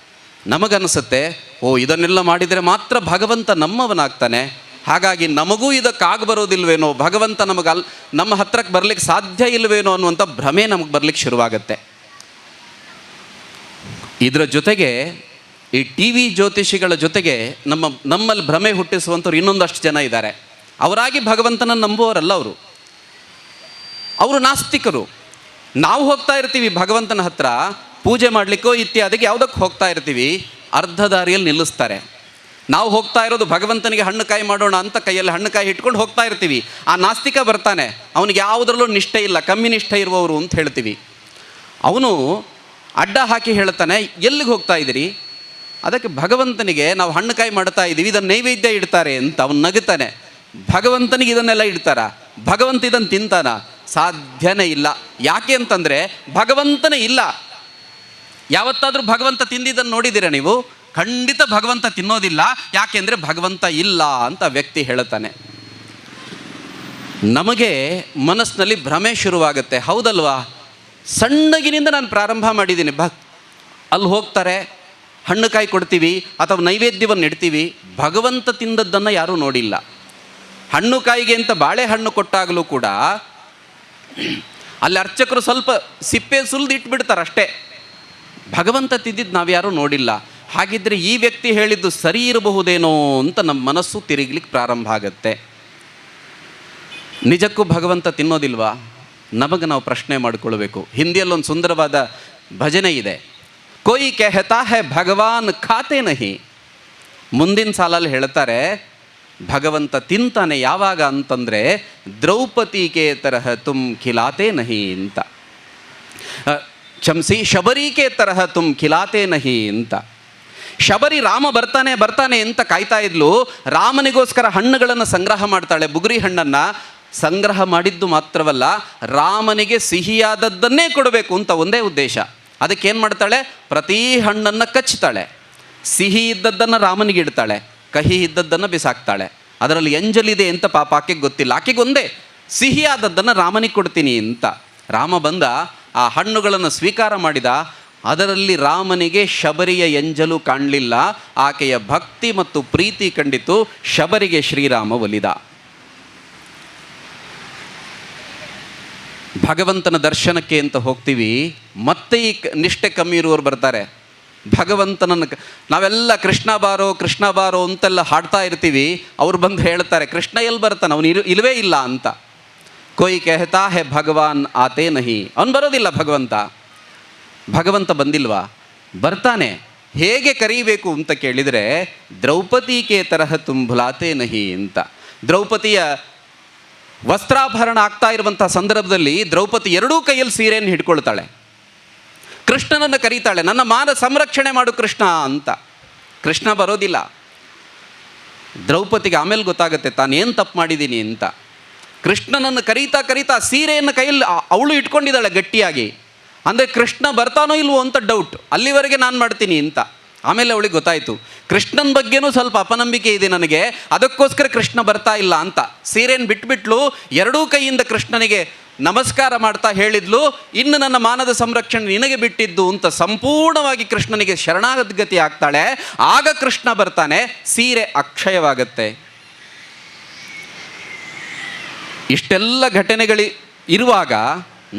Speaker 8: ನಮಗನ್ನಿಸುತ್ತೆ, ಓ ಇದನ್ನೆಲ್ಲ ಮಾಡಿದರೆ ಮಾತ್ರ ಭಗವಂತ ನಮ್ಮವನಾಗ್ತಾನೆ, ಹಾಗಾಗಿ ನಮಗೂ ಇದಕ್ಕಾಗಿ ಬರೋದಿಲ್ವೇನೋ, ಭಗವಂತ ನಮ್ಮ ಹತ್ರಕ್ಕೆ ಬರಲಿಕ್ಕೆ ಸಾಧ್ಯ ಇಲ್ವೇನೋ ಅನ್ನುವಂಥ ಭ್ರಮೆ ನಮಗೆ ಬರಲಿಕ್ಕೆ ಶುರುವಾಗುತ್ತೆ. ಇದರ ಜೊತೆಗೆ ಈ ಟಿ ವಿ ಜ್ಯೋತಿಷಿಗಳ ಜೊತೆಗೆ ನಮ್ಮಲ್ಲಿ ಭ್ರಮೆ ಹುಟ್ಟಿಸುವಂಥವ್ರು ಇನ್ನೊಂದಷ್ಟು ಜನ ಇದ್ದಾರೆ. ಅವರಾಗಿ ಭಗವಂತನ ನಂಬುವವರಲ್ಲ ಅವರು ನಾಸ್ತಿಕರು. ನಾವು ಹೋಗ್ತಾ ಇರ್ತೀವಿ ಭಗವಂತನ ಹತ್ರ ಪೂಜೆ ಮಾಡಲಿಕ್ಕೋ ಇತ್ಯಾದಿಗೆ ಯಾವುದಕ್ಕೆ ಹೋಗ್ತಾ ಇರ್ತೀವಿ, ಅರ್ಧ ದಾರಿಯಲ್ಲಿ ನಿಲ್ಲಿಸ್ತಾರೆ. ನಾವು ಹೋಗ್ತಾ ಇರೋದು ಭಗವಂತನಿಗೆ ಹಣ್ಣು ಕಾಯಿ ಮಾಡೋಣ ಅಂತ ಕೈಯಲ್ಲಿ ಹಣ್ಣು ಕಾಯಿ ಇಟ್ಕೊಂಡು ಹೋಗ್ತಾ ಇರ್ತೀವಿ. ಆ ನಾಸ್ತಿಕ ಬರ್ತಾನೆ, ಅವನಿಗೆ ಯಾವುದರಲ್ಲೂ ನಿಷ್ಠೆ ಇಲ್ಲ, ಕಮ್ಮಿ ನಿಷ್ಠೆ ಇರುವವರು ಅಂತ ಹೇಳ್ತೀವಿ. ಅವನು ಅಡ್ಡ ಹಾಕಿ ಹೇಳ್ತಾನೆ, ಎಲ್ಲಿಗೆ ಹೋಗ್ತಾ ಇದ್ದೀರಿ? ಅದಕ್ಕೆ ಭಗವಂತನಿಗೆ ನಾವು ಹಣ್ಣು ಕಾಯಿ ಮಾಡ್ತಾ ಇದ್ದೀವಿ, ಇದನ್ನು ನೈವೇದ್ಯ ಇಡ್ತಾರೆ ಅಂತ. ಅವನು ನಗುತ್ತಾನೆ, ಭಗವಂತನಿಗೆ ಇದನ್ನೆಲ್ಲ ಇಡ್ತಾರ? ಭಗವಂತ ಇದನ್ನು ತಿಂತಾನ? ಸಾಧ್ಯನೇ ಇಲ್ಲ. ಯಾಕೆ ಅಂತಂದರೆ ಭಗವಂತನೇ ಇಲ್ಲ. ಯಾವತ್ತಾದರೂ ಭಗವಂತ ತಿಂದಿದ್ದನ್ನು ನೋಡಿದ್ದೀರಾ ನೀವು? ಖಂಡಿತ ಭಗವಂತ ತಿನ್ನೋದಿಲ್ಲ. ಯಾಕೆಂದರೆ ಭಗವಂತ ಇಲ್ಲ ಅಂತ ವ್ಯಕ್ತಿ ಹೇಳ್ತಾನೆ. ನಮಗೆ ಮನಸ್ಸಿನಲ್ಲಿ ಭ್ರಮೆ ಶುರುವಾಗುತ್ತೆ, ಹೌದಲ್ವಾ? ಸಣ್ಣಗಿನಿಂದ ನಾನು ಪ್ರಾರಂಭ ಮಾಡಿದ್ದೀನಿ. ಅಲ್ಲಿ ಹೋಗ್ತಾರೆ, ಹಣ್ಣು ಕಾಯಿ ಕೊಡ್ತೀವಿ ಅಥವಾ ನೈವೇದ್ಯವನ್ನು ಇಡ್ತೀವಿ, ಭಗವಂತ ತಿಂದದ್ದನ್ನು ಯಾರೂ ನೋಡಿಲ್ಲ. ಹಣ್ಣು ಕಾಯಿಗೆ ಅಂತ ಬಾಳೆಹಣ್ಣು ಕೊಟ್ಟಾಗಲೂ ಕೂಡ ಅಲ್ಲಿ ಅರ್ಚಕರು ಸ್ವಲ್ಪ ಸಿಪ್ಪೆ ಸುಲಿದು ಇಟ್ಬಿಡ್ತಾರೆ ಅಷ್ಟೇ. ಭಗವಂತ ತಿಂದಿದ್ದು ನಾವು ಯಾರೂ ನೋಡಿಲ್ಲ. ಹಾಗಿದ್ದರೆ ಈ ವ್ಯಕ್ತಿ ಹೇಳಿದ್ದು ಸರಿ ಇರಬಹುದೇನೋ ಅಂತ ನಮ್ಮ ಮನಸ್ಸು ತಿರುಗ್ಲಿಕ್ಕೆ ಪ್ರಾರಂಭ ಆಗುತ್ತೆ. ನಿಜಕ್ಕೂ ಭಗವಂತ ತಿನ್ನೋದಿಲ್ವಾ? ನಮಗೆ ನಾವು ಪ್ರಶ್ನೆ ಮಾಡಿಕೊಳ್ಬೇಕು. ಹಿಂದಿಯಲ್ಲೊಂದು ಸುಂದರವಾದ ಭಜನೆ ಇದೆ, ಕೋಯಿ ಕೆಹತಾ ಹೈ ಭಗವಾನ್ ಖಾತೆ ನಹಿ. ಮುಂದಿನ ಸಾಲಲ್ಲಿ ಹೇಳ್ತಾರೆ, ಭಗವಂತ ತಿಂತಾನೆ ಯಾವಾಗ ಅಂತಂದರೆ ದ್ರೌಪದಿಗೆ ತರಹ ತುಮ್ ಖಿಲಾತೆ ನಹಿ ಅಂತ. ಕ್ಷಮಿಸಿ, ಶಬರಿಗೆ ತರಹ ತುಮ್ ಖಿಲಾತೆ ನಹಿ ಅಂತ. ಶಬರಿ ರಾಮ ಬರ್ತಾನೆ ಅಂತ ಕಾಯ್ತಾ ಇದ್ಲು. ರಾಮನಿಗೋಸ್ಕರ ಹಣ್ಣುಗಳನ್ನು ಸಂಗ್ರಹ ಮಾಡ್ತಾಳೆ. ಬುಗುರಿ ಹಣ್ಣನ್ನು ಸಂಗ್ರಹ ಮಾಡಿದ್ದು ಮಾತ್ರವಲ್ಲ, ರಾಮನಿಗೆ ಸಿಹಿಯಾದದ್ದನ್ನೇ ಕೊಡಬೇಕು ಅಂತ ಒಂದೇ ಉದ್ದೇಶ. ಅದಕ್ಕೇನು ಮಾಡ್ತಾಳೆ? ಪ್ರತಿ ಹಣ್ಣನ್ನು ಕಚ್ಚುತ್ತಾಳೆ. ಸಿಹಿ ಇದ್ದದ್ದನ್ನು ರಾಮನಿಗೆ ಇಡ್ತಾಳೆ, ಕಹಿ ಇದ್ದದ್ದನ್ನು ಬಿಸಾಕ್ತಾಳೆ. ಅದರಲ್ಲಿ ಎಂಜಲಿದೆ ಅಂತ ಪಾಪ ಆಕೆಗೆ ಗೊತ್ತಿಲ್ಲ. ಆಕೆಗೆ ಒಂದೇ, ಸಿಹಿಯಾದದ್ದನ್ನು ರಾಮನಿಗೆ ಕೊಡ್ತೀನಿ ಅಂತ. ರಾಮ ಬಂದ, ಆ ಹಣ್ಣುಗಳನ್ನು ಸ್ವೀಕಾರ ಮಾಡಿದ. ಅದರಲ್ಲಿ ರಾಮನಿಗೆ ಶಬರಿಯ ಎಂಜಲು ಕಾಣಲಿಲ್ಲ. ಆಕೆಯ ಭಕ್ತಿ ಮತ್ತು ಪ್ರೀತಿ ಕಂಡಿತು. ಶಬರಿಗೆ ಶ್ರೀರಾಮ ಒಲಿದ. ಭಗವಂತನ ದರ್ಶನಕ್ಕೆ ಅಂತ ಹೋಗ್ತೀವಿ, ಮತ್ತೆ ಈ ನಿಷ್ಠೆ ಕಮ್ಮಿ ಇರುವವರು ಬರ್ತಾರೆ. ಭಗವಂತನನ್ನು ನಾವೆಲ್ಲ ಕೃಷ್ಣ ಬಾರೋ ಅಂತೆಲ್ಲ ಹಾಡ್ತಾ ಇರ್ತೀವಿ. ಅವ್ರು ಬಂದು ಹೇಳ್ತಾರೆ, ಕೃಷ್ಣ ಎಲ್ಲಿ ಬರ್ತಾನೆ? ಅವನು ಇಲ್ಲವೇ ಇಲ್ಲ ಅಂತ. ಕೋಯಿ ಕೆಹತಾ ಹೇ ಭಗವಾನ್ ಆತೇ ನಹಿ. ಅವನು ಬರೋದಿಲ್ಲ. ಭಗವಂತ ಬಂದಿಲ್ವಾ? ಬರ್ತಾನೆ. ಹೇಗೆ ಕರೀಬೇಕು ಅಂತ ಕೇಳಿದರೆ, ದ್ರೌಪದಿಗೆ ತರಹ ತುಮ್ ಭುಲಾತೆ ನಹಿ ಅಂತ. ದ್ರೌಪದಿಯ ವಸ್ತ್ರಾಭರಣ ಆಗ್ತಾ ಇರುವಂಥ ಸಂದರ್ಭದಲ್ಲಿ ದ್ರೌಪದಿ ಎರಡೂ ಕೈಯಲ್ಲಿ ಸೀರೆಯನ್ನು ಹಿಡ್ಕೊಳ್ತಾಳೆ. ಕೃಷ್ಣನನ್ನು ಕರೀತಾಳೆ, ನನ್ನ ಮಾನ ಸಂರಕ್ಷಣೆ ಮಾಡು ಕೃಷ್ಣ ಅಂತ. ಕೃಷ್ಣ ಬರೋದಿಲ್ಲ. ದ್ರೌಪದಿಗೆ ಆಮೇಲೆ ಗೊತ್ತಾಗುತ್ತೆ ತಾನೇನು ತಪ್ಪು ಮಾಡಿದ್ದೀನಿ ಅಂತ. ಕೃಷ್ಣನನ್ನು ಕರೀತಾ ಸೀರೆಯನ್ನು ಕೈಯಲ್ಲಿ ಅವಳು ಇಟ್ಕೊಂಡಿದ್ದಾಳೆ ಗಟ್ಟಿಯಾಗಿ. ಅಂದರೆ ಕೃಷ್ಣ ಬರ್ತಾನೋ ಇಲ್ವೋ ಅಂತ ಡೌಟ್. ಅಲ್ಲಿವರೆಗೆ ನಾನು ಮಾಡ್ತೀನಿ ಅಂತ. ಆಮೇಲೆ ಅವಳಿಗೆ ಗೊತ್ತಾಯಿತು, ಕೃಷ್ಣನ ಬಗ್ಗೆನೂ ಸ್ವಲ್ಪ ಅಪನಂಬಿಕೆ ಇದೆ ನನಗೆ, ಅದಕ್ಕೋಸ್ಕರ ಕೃಷ್ಣ ಬರ್ತಾ ಇಲ್ಲ ಅಂತ. ಸೀರೆಯನ್ನು ಬಿಟ್ಬಿಟ್ಲು. ಎರಡೂ ಕೈಯಿಂದ ಕೃಷ್ಣನಿಗೆ ನಮಸ್ಕಾರ ಮಾಡ್ತಾ ಹೇಳಿದ್ಲು, ಇನ್ನು ನನ್ನ ಮಾನದ ಸಂರಕ್ಷಣೆ ನಿನಗೆ ಬಿಟ್ಟಿದ್ದು ಅಂತ. ಸಂಪೂರ್ಣವಾಗಿ ಕೃಷ್ಣನಿಗೆ ಶರಣಾಗತಿ ಆಗ್ತಾಳೆ. ಆಗ ಕೃಷ್ಣ ಬರ್ತಾನೆ, ಸೀರೆ ಅಕ್ಷಯವಾಗತ್ತೆ. ಇಷ್ಟೆಲ್ಲ ಘಟನೆಗಳು ಇರುವಾಗ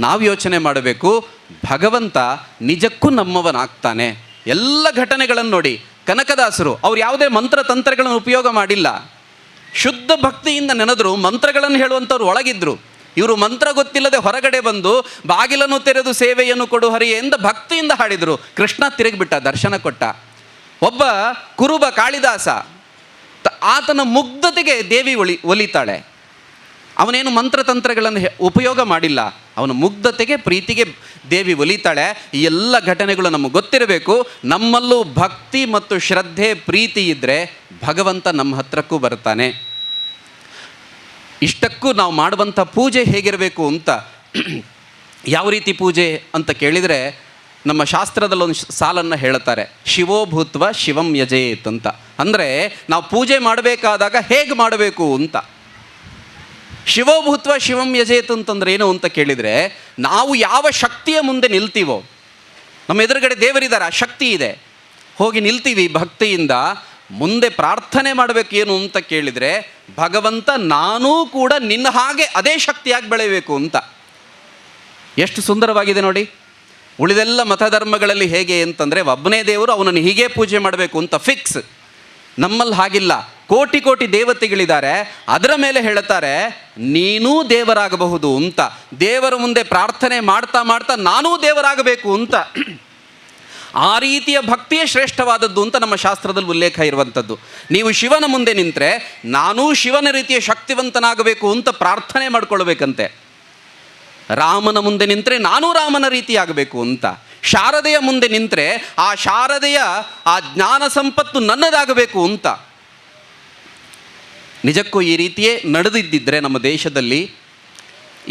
Speaker 8: ನಾವು ಯೋಚನೆ ಮಾಡಬೇಕು, ಭಗವಂತ ನಿಜಕ್ಕೂ ನಮ್ಮವನಾಗ್ತಾನೆ. ಎಲ್ಲ ಘಟನೆಗಳನ್ನು ನೋಡಿ. ಕನಕದಾಸರು ಅವ್ರು ಯಾವುದೇ ಮಂತ್ರ ತಂತ್ರಗಳನ್ನು ಉಪಯೋಗ ಮಾಡಿಲ್ಲ. ಶುದ್ಧ ಭಕ್ತಿಯಿಂದ ನೆನೆದ್ರು. ಮಂತ್ರಗಳನ್ನು ಹೇಳುವಂಥವ್ರು ಒಳಗಿದ್ರು. ಇವರು ಮಂತ್ರ ಗೊತ್ತಿಲ್ಲದೆ ಹೊರಗಡೆ ಬಂದು ಬಾಗಿಲನ್ನು ತೆರೆದು ಸೇವೆಯನ್ನು ಕೊಡು ಹರಿಯೇ ಎಂದು ಭಕ್ತಿಯಿಂದ ಹಾಡಿದರು. ಕೃಷ್ಣ ತಿರುಗಿಬಿಟ್ಟ, ದರ್ಶನ ಕೊಟ್ಟ. ಒಬ್ಬ ಕುರುಬ ಕಾಳಿದಾಸ, ಆತನ ಮುಗ್ಧತೆಗೆ ದೇವಿ ಒಲಿತಾಳೆ. ಅವನೇನು ಮಂತ್ರತಂತ್ರಗಳನ್ನು ಉಪಯೋಗ ಮಾಡಿಲ್ಲ. ಅವನ ಮುಗ್ಧತೆಗೆ, ಪ್ರೀತಿಗೆ ದೇವಿ ಒಲಿತಾಳೆ. ಈ ಎಲ್ಲ ಘಟನೆಗಳು ನಮಗೆ ಗೊತ್ತಿರಬೇಕು. ನಮ್ಮಲ್ಲೂ ಭಕ್ತಿ ಮತ್ತು ಶ್ರದ್ಧೆ, ಪ್ರೀತಿ ಇದ್ದರೆ ಭಗವಂತ ನಮ್ಮ ಹತ್ರಕ್ಕೂ ಬರ್ತಾನೆ. ಇಷ್ಟಕ್ಕೂ ನಾವು ಮಾಡುವಂಥ ಪೂಜೆ ಹೇಗಿರಬೇಕು ಅಂತ, ಯಾವ ರೀತಿ ಪೂಜೆ ಅಂತ ಕೇಳಿದರೆ, ನಮ್ಮ ಶಾಸ್ತ್ರದಲ್ಲೊಂದು ಸಾಲನ್ನು ಹೇಳ್ತಾರೆ, ಶಿವೋ ಭೂತ್ವ ಶಿವಂ ಯಜೇತ್ ಅಂತ. ಅಂದರೆ ನಾವು ಪೂಜೆ ಮಾಡಬೇಕಾದಾಗ ಹೇಗೆ ಮಾಡಬೇಕು ಅಂತ. ಶಿವೋಭೂತ್ವ ಶಿವಂ ಯಜೇತ್ ಅಂತಂದ್ರೆ ಏನು ಅಂತ ಕೇಳಿದರೆ, ನಾವು ಯಾವ ಶಕ್ತಿಯ ಮುಂದೆ ನಿಲ್ತೀವೋ, ನಮ್ಮ ಎದುರುಗಡೆ ದೇವರಿದ್ದಾರೆ, ಆ ಶಕ್ತಿ ಇದೆ, ಹೋಗಿ ನಿಲ್ತೀವಿ ಭಕ್ತಿಯಿಂದ. ಮುಂದೆ ಪ್ರಾರ್ಥನೆ ಮಾಡಬೇಕು ಏನು ಅಂತ ಕೇಳಿದರೆ, ಭಗವಂತ ನಾನೂ ಕೂಡ ನಿನ್ನ ಹಾಗೆ ಅದೇ ಶಕ್ತಿಯಾಗಿ ಬೆಳೆಯಬೇಕು ಅಂತ. ಎಷ್ಟು ಸುಂದರವಾಗಿದೆ ನೋಡಿ. ಉಳಿದೆಲ್ಲ ಮತಧರ್ಮಗಳಲ್ಲಿ ಹೇಗೆ ಅಂತಂದರೆ, ಒಬ್ಬನೇ ದೇವರು, ಅವನನ್ನು ಹೀಗೆ ಪೂಜೆ ಮಾಡಬೇಕು ಅಂತ ಫಿಕ್ಸ್. ನಮ್ಮಲ್ಲಿ ಹಾಗಿಲ್ಲ. ಕೋಟಿ ಕೋಟಿ ದೇವತೆಗಳಿದ್ದಾರೆ, ಅದರ ಮೇಲೆ ಹೇಳುತ್ತಾರೆ ನೀನೂ ದೇವರಾಗಬಹುದು ಅಂತ. ದೇವರ ಮುಂದೆ ಪ್ರಾರ್ಥನೆ ಮಾಡ್ತಾ ಮಾಡ್ತಾ ನಾನೂ ದೇವರಾಗಬೇಕು ಅಂತ. ಆ ರೀತಿಯ ಭಕ್ತಿಯೇ ಶ್ರೇಷ್ಠವಾದದ್ದು ಅಂತ ನಮ್ಮ ಶಾಸ್ತ್ರದಲ್ಲಿ ಉಲ್ಲೇಖ ಇರುವಂಥದ್ದು. ನೀವು ಶಿವನ ಮುಂದೆ ನಿಂತರೆ ನಾನೂ ಶಿವನ ರೀತಿಯ ಶಕ್ತಿವಂತನಾಗಬೇಕು ಅಂತ ಪ್ರಾರ್ಥನೆ ಮಾಡ್ಕೊಳ್ಬೇಕಂತೆ. ರಾಮನ ಮುಂದೆ ನಿಂತರೆ ನಾನೂ ರಾಮನ ರೀತಿಯಾಗಬೇಕು ಅಂತ. ಶಾರದೆಯ ಮುಂದೆ ನಿಂತರೆ ಆ ಶಾರದೆಯ ಆ ಜ್ಞಾನ ಸಂಪತ್ತು ನನ್ನದಾಗಬೇಕು ಅಂತ. ನಿಜಕ್ಕೂ ಈ ರೀತಿಯೇ ನಡೆದಿದ್ದರೆ ನಮ್ಮ ದೇಶದಲ್ಲಿ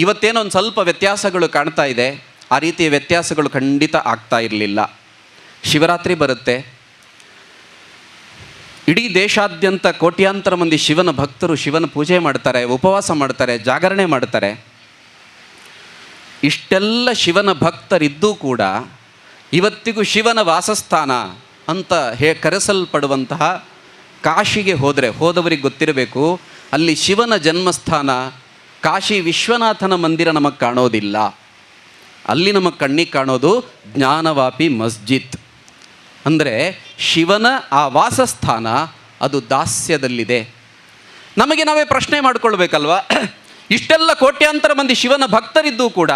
Speaker 8: ಇವತ್ತೇನೋ ಒಂದು ಸ್ವಲ್ಪ ವ್ಯತ್ಯಾಸಗಳು ಕಾಣ್ತಾ ಇದೆ. ಆ ರೀತಿಯ ವ್ಯತ್ಯಾಸಗಳು ಖಂಡಿತ ಆಗ್ತಾ ಇರಲಿಲ್ಲ. ಶಿವರಾತ್ರಿ ಬರುತ್ತೆ, ಇಡೀ ದೇಶಾದ್ಯಂತ ಕೋಟ್ಯಾಂತರ ಮಂದಿ ಶಿವನ ಭಕ್ತರು ಶಿವನ ಪೂಜೆ ಮಾಡ್ತಾರೆ, ಉಪವಾಸ ಮಾಡ್ತಾರೆ, ಜಾಗರಣೆ ಮಾಡ್ತಾರೆ. ಇಷ್ಟೆಲ್ಲ ಶಿವನ ಭಕ್ತರಿದ್ದೂ ಕೂಡ ಇವತ್ತಿಗೂ ಶಿವನ ವಾಸಸ್ಥಾನ ಅಂತ ಕರೆಸಲ್ಪಡುವಂತಹ ಕಾಶಿಗೆ ಹೋದವರಿಗೆ ಗೊತ್ತಿರಬೇಕು, ಅಲ್ಲಿ ಶಿವನ ಜನ್ಮಸ್ಥಾನ ಕಾಶಿ ವಿಶ್ವನಾಥನ ಮಂದಿರ ನಮಗೆ ಕಾಣೋದಿಲ್ಲ. ಅಲ್ಲಿ ನಮಗೆ ಕಣ್ಣಿಗೆ ಕಾಣೋದು ಜ್ಞಾನವಾಪಿ ಮಸ್ಜಿದ್. ಅಂದರೆ ಶಿವನ ಆ ವಾಸಸ್ಥಾನ ಅದು ದಾಸ್ಯದಲ್ಲಿದೆ. ನಮಗೆ ನಾವೇ ಪ್ರಶ್ನೆ ಮಾಡ್ಕೊಳ್ಬೇಕಲ್ವ, ಇಷ್ಟೆಲ್ಲ ಕೋಟ್ಯಾಂತರ ಮಂದಿ ಶಿವನ ಭಕ್ತರಿದ್ದೂ ಕೂಡ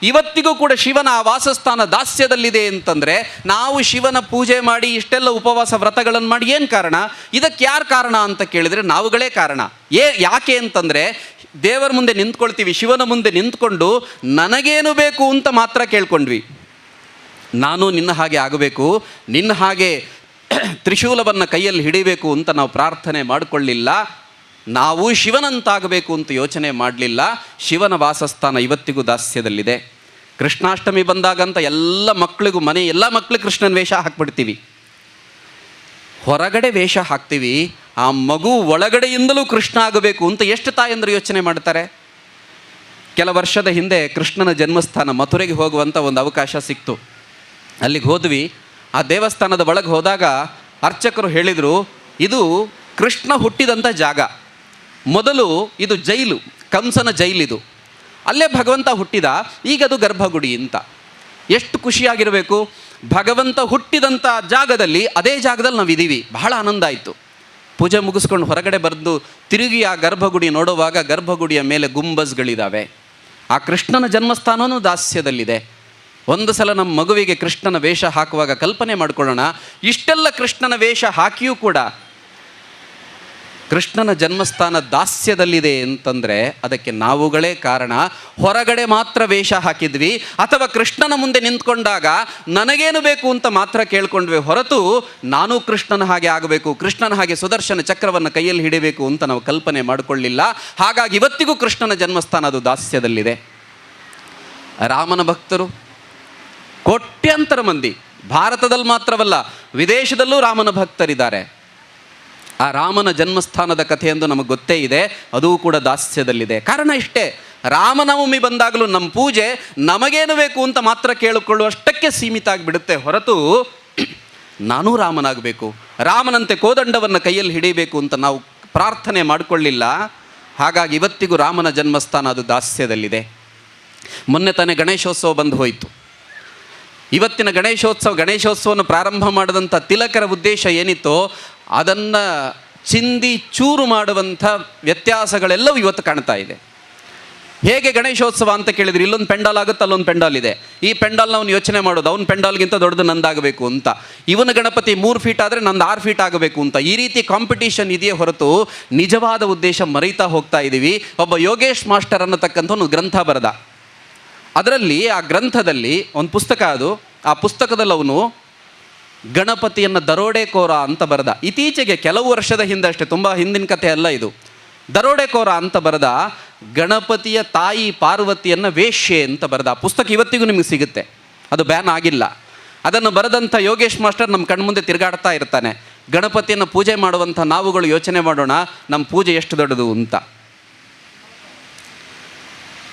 Speaker 8: ಇವತ್ತಿಗೂ ಕೂಡ ಶಿವನ ಆ ವಾಸಸ್ಥಾನ ದಾಸ್ಯದಲ್ಲಿದೆ ಅಂತಂದರೆ ನಾವು ಶಿವನ ಪೂಜೆ ಮಾಡಿ ಇಷ್ಟೆಲ್ಲ ಉಪವಾಸ ವ್ರತಗಳನ್ನು ಮಾಡಿ ಏನು ಕಾರಣ? ಇದಕ್ಕೆ ಯಾರು ಕಾರಣ ಅಂತ ಕೇಳಿದರೆ ನಾವುಗಳೇ ಕಾರಣ. ಯಾಕೆ ಅಂತಂದರೆ ದೇವರ ಮುಂದೆ ನಿಂತ್ಕೊಳ್ತೀವಿ, ಶಿವನ ಮುಂದೆ ನಿಂತ್ಕೊಂಡು ನನಗೇನು ಬೇಕು ಅಂತ ಮಾತ್ರ ಕೇಳ್ಕೊಂಡ್ವಿ. ನಾನು ನಿನ್ನ ಹಾಗೆ ಆಗಬೇಕು, ನಿನ್ನ ಹಾಗೆ ತ್ರಿಶೂಲವನ್ನು ಕೈಯಲ್ಲಿ ಹಿಡಿಬೇಕು ಅಂತ ನಾವು ಪ್ರಾರ್ಥನೆ ಮಾಡಿಕೊಳ್ಳಿಲ್ಲ. ನಾವು ಶಿವನಂತಾಗಬೇಕು ಅಂತ ಯೋಚನೆ ಮಾಡಲಿಲ್ಲ. ಶಿವನ ವಾಸಸ್ಥಾನ ಇವತ್ತಿಗೂ ದಾಸ್ಯದಲ್ಲಿದೆ. ಕೃಷ್ಣಾಷ್ಟಮಿ ಬಂದಾಗಂತ ಎಲ್ಲ ಮಕ್ಕಳಿಗೂ ಎಲ್ಲ ಮಕ್ಕಳು ಕೃಷ್ಣನ ವೇಷ ಹಾಕ್ಬಿಡ್ತೀವಿ. ಹೊರಗಡೆ ವೇಷ ಹಾಕ್ತೀವಿ, ಆ ಮಗು ಒಳಗಡೆಯಿಂದಲೂ ಕೃಷ್ಣ ಆಗಬೇಕು ಅಂತ ಎಷ್ಟು ತಾಯಂದರು ಯೋಚನೆ ಮಾಡ್ತಾರೆ. ಕೆಲ ವರ್ಷದ ಹಿಂದೆ ಕೃಷ್ಣನ ಜನ್ಮಸ್ಥಾನ ಮಥುರೆಗೆ ಹೋಗುವಂಥ ಒಂದು ಅವಕಾಶ ಸಿಕ್ತು. ಅಲ್ಲಿಗೆ ಹೋದ್ವಿ. ಆ ದೇವಸ್ಥಾನದ ಒಳಗೆ ಹೋದಾಗ ಅರ್ಚಕರು ಹೇಳಿದರು, ಇದು ಕೃಷ್ಣ ಹುಟ್ಟಿದಂಥ ಜಾಗ. ಮೊದಲು ಇದು ಜೈಲು, ಕಂಸನ ಜೈಲಿದು. ಅಲ್ಲೇ ಭಗವಂತ ಹುಟ್ಟಿದ, ಈಗ ಅದು ಗರ್ಭಗುಡಿ ಅಂತ. ಎಷ್ಟು ಖುಷಿಯಾಗಿರಬೇಕು. ಭಗವಂತ ಹುಟ್ಟಿದಂಥ ಜಾಗದಲ್ಲಿ, ಅದೇ ಜಾಗದಲ್ಲಿ ನಾವಿದ್ದೀವಿ. ಬಹಳ ಆನಂದ ಆಯಿತು. ಪೂಜೆ ಮುಗಿಸ್ಕೊಂಡು ಹೊರಗಡೆ ಬಂದು ತಿರುಗಿ ಆ ಗರ್ಭಗುಡಿ ನೋಡುವಾಗ ಗರ್ಭಗುಡಿಯ ಮೇಲೆ ಗುಂಬಸ್ಗಳಿದ್ದಾವೆ. ಆ ಕೃಷ್ಣನ ಜನ್ಮಸ್ಥಾನವೂ ದಾಸ್ಯದಲ್ಲಿದೆ. ಒಂದು ಸಲ ನಮ್ಮ ಮಗುವಿಗೆ ಕೃಷ್ಣನ ವೇಷ ಹಾಕುವಾಗ ಕಲ್ಪನೆ ಮಾಡ್ಕೊಳ್ಳೋಣ, ಇಷ್ಟೆಲ್ಲ ಕೃಷ್ಣನ ವೇಷ ಹಾಕಿಯೂ ಕೂಡ ಕೃಷ್ಣನ ಜನ್ಮಸ್ಥಾನ ದಾಸ್ಯದಲ್ಲಿದೆ ಅಂತಂದರೆ ಅದಕ್ಕೆ ನಾವುಗಳೇ ಕಾರಣ. ಹೊರಗಡೆ ಮಾತ್ರ ವೇಷ ಹಾಕಿದ್ವಿ, ಅಥವಾ ಕೃಷ್ಣನ ಮುಂದೆ ನಿಂತ್ಕೊಂಡಾಗ ನನಗೇನು ಬೇಕು ಅಂತ ಮಾತ್ರ ಕೇಳ್ಕೊಂಡ್ವಿ ಹೊರತು ನಾನು ಕೃಷ್ಣನ ಹಾಗೆ ಆಗಬೇಕು, ಕೃಷ್ಣನ ಹಾಗೆ ಸುದರ್ಶನ ಚಕ್ರವನ್ನು ಕೈಯಲ್ಲಿ ಹಿಡಿಬೇಕು ಅಂತ ನಾವು ಕಲ್ಪನೆ ಮಾಡಿಕೊಳ್ಳಿಲ್ಲ. ಹಾಗಾಗಿ ಇವತ್ತಿಗೂ ಕೃಷ್ಣನ ಜನ್ಮಸ್ಥಾನ ಅದು ದಾಸ್ಯದಲ್ಲಿದೆ. ರಾಮನ ಭಕ್ತರು ಕೋಟ್ಯಾಂತರ ಮಂದಿ, ಭಾರತದಲ್ಲಿ ಮಾತ್ರವಲ್ಲ ವಿದೇಶದಲ್ಲೂ ರಾಮನ ಭಕ್ತರಿದ್ದಾರೆ. ಆ ರಾಮನ ಜನ್ಮಸ್ಥಾನದ ಕಥೆಯೆಂದು ನಮಗೆ ಗೊತ್ತೇ ಇದೆ, ಅದೂ ಕೂಡ ದಾಸ್ಯದಲ್ಲಿದೆ. ಕಾರಣ ಇಷ್ಟೇ, ರಾಮನವಮಿ ಬಂದಾಗಲೂ ನಮ್ಮ ಪೂಜೆ ನಮಗೇನು ಬೇಕು ಅಂತ ಮಾತ್ರ ಕೇಳಿಕೊಳ್ಳುವಷ್ಟಕ್ಕೆ ಸೀಮಿತ ಆಗಿಬಿಡುತ್ತೆ ಹೊರತು ನಾನೂ ರಾಮನಾಗಬೇಕು, ರಾಮನಂತೆ ಕೋದಂಡವನ್ನು ಕೈಯಲ್ಲಿ ಹಿಡಿಬೇಕು ಅಂತ ನಾವು ಪ್ರಾರ್ಥನೆ ಮಾಡಿಕೊಳ್ಳಿಲ್ಲ. ಹಾಗಾಗಿ ಇವತ್ತಿಗೂ ರಾಮನ ಜನ್ಮಸ್ಥಾನ ಅದು ದಾಸ್ಯದಲ್ಲಿದೆ. ಮೊನ್ನೆ ತಾನೇ ಗಣೇಶೋತ್ಸವ ಬಂದು ಹೋಯಿತು. ಇವತ್ತಿನ ಗಣೇಶೋತ್ಸವವನ್ನು ಪ್ರಾರಂಭ ಮಾಡಿದಂಥ ತಿಲಕರ ಉದ್ದೇಶ ಏನಿತ್ತೋ ಅದನ್ನು ಚಿಂದಿ ಚೂರು ಮಾಡುವಂಥ ವ್ಯತ್ಯಾಸಗಳೆಲ್ಲವೂ ಇವತ್ತು ಕಾಣ್ತಾ ಇದೆ. ಹೇಗೆ ಗಣೇಶೋತ್ಸವ ಅಂತ ಕೇಳಿದರೆ ಇಲ್ಲೊಂದು ಪೆಂಡಾಲ್ ಆಗುತ್ತೆ, ಅಲ್ಲೊಂದು ಪೆಂಡಾಲ್ ಇದೆ. ಈ ಪೆಂಡಾಲ್ನ ಅವ್ನು ಯೋಚನೆ ಮಾಡೋದು, ಅವ್ನ ಪೆಂಡಾಲ್ಗಿಂತ ದೊಡ್ಡದು ನಂದಾಗಬೇಕು ಅಂತ. ಇವನ ಗಣಪತಿ 3 ಫೀಟ್ ಆದರೆ ನಂದು 6 ಫೀಟ್ ಆಗಬೇಕು ಅಂತ. ಈ ರೀತಿ ಕಾಂಪಿಟೀಷನ್ ಇದೆಯೇ ಹೊರತು ನಿಜವಾದ ಉದ್ದೇಶ ಮರೀತಾ ಹೋಗ್ತಾ ಇದ್ದೀವಿ. ಒಬ್ಬ ಯೋಗೇಶ್ ಮಾಸ್ಟರ್ ಅನ್ನತಕ್ಕಂಥ ಒಂದು ಗ್ರಂಥ ಬರೆದ. ಅದರಲ್ಲಿ ಆ ಗ್ರಂಥದಲ್ಲಿ ಒಂದು ಪುಸ್ತಕ, ಅದು ಆ ಪುಸ್ತಕದಲ್ಲಿ ಅವನು ಗಣಪತಿಯನ್ನು ದರೋಡೆಕೋರ ಅಂತ ಬರೆದ. ಇತ್ತೀಚೆಗೆ ಕೆಲವು ವರ್ಷದ ಹಿಂದೆ ಅಷ್ಟೇ, ತುಂಬ ಹಿಂದಿನ ಕಥೆ ಅಲ್ಲ ಇದು. ದರೋಡೆಕೋರ ಅಂತ ಬರೆದ, ಗಣಪತಿಯ ತಾಯಿ ಪಾರ್ವತಿಯನ್ನು ವೇಶ್ಯೆ ಅಂತ ಬರೆದ. ಆ ಪುಸ್ತಕ ಇವತ್ತಿಗೂ ನಿಮಗೆ ಸಿಗುತ್ತೆ, ಅದು ಬ್ಯಾನ್ ಆಗಿಲ್ಲ. ಅದನ್ನು ಬರೆದಂಥ ಯೋಗೇಶ್ ಮಾಸ್ಟರ್ ನಮ್ಮ ಕಣ್ಮುಂದೆ ತಿರುಗಾಡ್ತಾ ಇರ್ತಾನೆ. ಗಣಪತಿಯನ್ನು ಪೂಜೆ ಮಾಡುವಂಥ ನಾವುಗಳು ಯೋಚನೆ ಮಾಡೋಣ, ನಮ್ಮ ಪೂಜೆ ಎಷ್ಟು ದೊಡ್ಡದು ಅಂತ.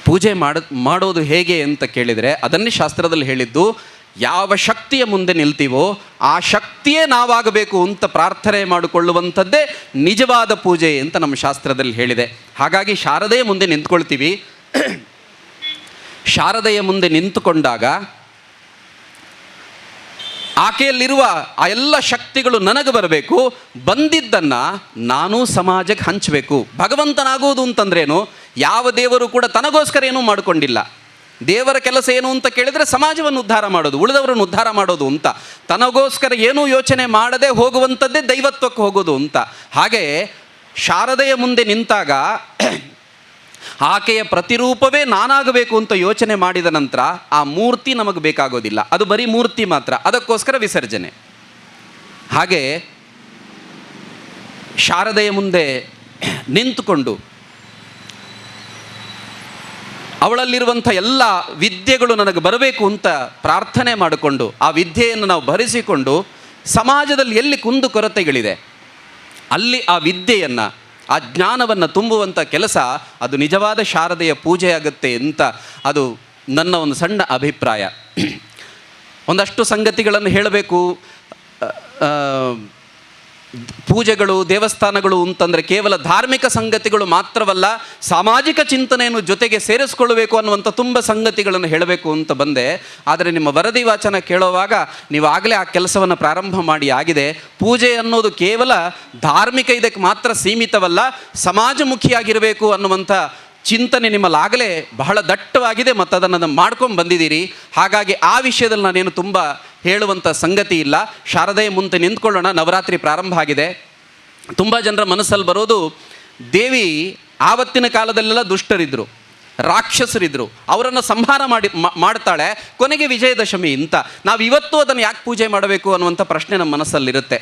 Speaker 8: ಪೂಜೆ ಮಾಡೋದು ಹೇಗೆ ಅಂತ ಕೇಳಿದರೆ ಅದನ್ನೇ ಶಾಸ್ತ್ರದಲ್ಲಿ ಹೇಳಿದ್ದು, ಯಾವ ಶಕ್ತಿಯ ಮುಂದೆ ನಿಲ್ತೀವೋ ಆ ಶಕ್ತಿಯೇ ನಾವಾಗಬೇಕು ಅಂತ ಪ್ರಾರ್ಥನೆ ಮಾಡಿಕೊಳ್ಳುವಂಥದ್ದೇ ನಿಜವಾದ ಪೂಜೆ ಅಂತ ನಮ್ಮ ಶಾಸ್ತ್ರದಲ್ಲಿ ಹೇಳಿದೆ. ಹಾಗಾಗಿ ಶಾರದೆಯ ಮುಂದೆ ನಿಂತ್ಕೊಳ್ತೀವಿ. ಶಾರದೆಯ ಮುಂದೆ ನಿಂತುಕೊಂಡಾಗ ಆಕೆಯಲ್ಲಿರುವ ಆ ಎಲ್ಲ ಶಕ್ತಿಗಳು ನನಗೆ ಬರಬೇಕು, ಬಂದಿದ್ದನ್ನು ನಾನು ಸಮಾಜಕ್ಕೆ ಹಂಚಬೇಕು. ಭಗವಂತನಾಗುವುದು ಅಂತಂದ್ರೇನು? ಯಾವ ದೇವರು ಕೂಡ ತನಗೋಸ್ಕರ ಏನೂ ಮಾಡಿಕೊಂಡಿಲ್ಲ. ದೇವರ ಕೆಲಸ ಏನು ಅಂತ ಕೇಳಿದರೆ ಸಮಾಜವನ್ನು ಉದ್ಧಾರ ಮಾಡೋದು, ಉಳಿದವರನ್ನು ಉದ್ಧಾರ ಮಾಡೋದು ಅಂತ. ತನಗೋಸ್ಕರ ಏನೂ ಯೋಚನೆ ಮಾಡದೆ ಹೋಗುವಂಥದ್ದೇ ದೈವತ್ವಕ್ಕೆ ಹೋಗೋದು ಅಂತ. ಹಾಗೆ ಶಾರದೆಯ ಮುಂದೆ ನಿಂತಾಗ ಆಕೆಯ ಪ್ರತಿರೂಪವೇ ನಾನಾಗಬೇಕು ಅಂತ ಯೋಚನೆ ಮಾಡಿದ ನಂತರ ಆ ಮೂರ್ತಿ ನಮಗೆ ಬೇಕಾಗೋದಿಲ್ಲ, ಅದು ಬರೀ ಮೂರ್ತಿ ಮಾತ್ರ, ಅದಕ್ಕೋಸ್ಕರ ವಿಸರ್ಜನೆ. ಹಾಗೆ ಶಾರದೆಯ ಮುಂದೆ ನಿಂತುಕೊಂಡು ಅವಳಲ್ಲಿರುವಂಥ ಎಲ್ಲ ವಿದ್ಯೆಗಳು ನನಗೆ ಬರಬೇಕು ಅಂತ ಪ್ರಾರ್ಥನೆ ಮಾಡಿಕೊಂಡು ಆ ವಿದ್ಯೆಯನ್ನು ನಾವು ಭರಿಸಿಕೊಂಡು ಸಮಾಜದಲ್ಲಿ ಎಲ್ಲಿ ಕುಂದು ಕೊರತೆಗಳಿದೆ ಅಲ್ಲಿ ಆ ವಿದ್ಯೆಯನ್ನು, ಆ ಜ್ಞಾನವನ್ನು ತುಂಬುವಂಥ ಕೆಲಸ ಅದು ನಿಜವಾದ ಶಾರದೆಯ ಪೂಜೆಯಾಗುತ್ತೆ ಅಂತ ಅದು ನನ್ನ ಒಂದು ಸಣ್ಣ ಅಭಿಪ್ರಾಯ. ಒಂದಷ್ಟು ಸಂಗತಿಗಳನ್ನು ಹೇಳಬೇಕು. ಪೂಜೆಗಳು, ದೇವಸ್ಥಾನಗಳು ಅಂತಂದರೆ ಕೇವಲ ಧಾರ್ಮಿಕ ಸಂಗತಿಗಳು ಮಾತ್ರವಲ್ಲ, ಸಾಮಾಜಿಕ ಚಿಂತನೆಯನ್ನು ಜೊತೆಗೆ ಸೇರಿಸ್ಕೊಳ್ಬೇಕು ಅನ್ನುವಂಥ ತುಂಬ ಸಂಗತಿಗಳನ್ನು ಹೇಳಬೇಕು ಅಂತ ಬಂದೆ. ಆದರೆ ನಿಮ್ಮ ವರದಿ ವಾಚನ ಕೇಳುವಾಗ ನೀವು ಆಗಲೇ ಆ ಕೆಲಸವನ್ನು ಪ್ರಾರಂಭ ಮಾಡಿ ಆಗಿದೆ. ಪೂಜೆ ಅನ್ನೋದು ಕೇವಲ ಧಾರ್ಮಿಕ ಇದಕ್ಕೆ ಮಾತ್ರ ಸೀಮಿತವಲ್ಲ, ಸಮಾಜಮುಖಿಯಾಗಿರಬೇಕು ಅನ್ನುವಂಥ ಚಿಂತನೆ ನಿಮ್ಮಲ್ಲಾಗಲೇ ಬಹಳ ದಟ್ಟವಾಗಿದೆ ಮತ್ತು ಅದನ್ನು ಮಾಡ್ಕೊಂಡು ಬಂದಿದ್ದೀರಿ. ಹಾಗಾಗಿ ಆ ವಿಷಯದಲ್ಲಿ ನಾನೇನು ತುಂಬ ಹೇಳುವಂಥ ಸಂಗತಿ ಇಲ್ಲ. ಶಾರದೆಯ ಮುಂದೆ ನಿಂತ್ಕೊಳ್ಳೋಣ. ನವರಾತ್ರಿ ಪ್ರಾರಂಭ ಆಗಿದೆ. ತುಂಬ ಜನರ ಮನಸ್ಸಲ್ಲಿ ಬರೋದು, ದೇವಿ ಆವತ್ತಿನ ಕಾಲದಲ್ಲೆಲ್ಲ ದುಷ್ಟರಿದ್ದರು, ರಾಕ್ಷಸರಿದ್ದರು, ಅವರನ್ನು ಸಂಹಾರ ಮಾಡ್ತಾಳೆ, ಕೊನೆಗೆ ವಿಜಯದಶಮಿ ಅಂತ. ನಾವು ಇವತ್ತು ಅದನ್ನು ಯಾಕೆ ಪೂಜೆ ಮಾಡಬೇಕು ಅನ್ನುವಂಥ ಪ್ರಶ್ನೆ ನಮ್ಮ ಮನಸ್ಸಲ್ಲಿರುತ್ತೆ.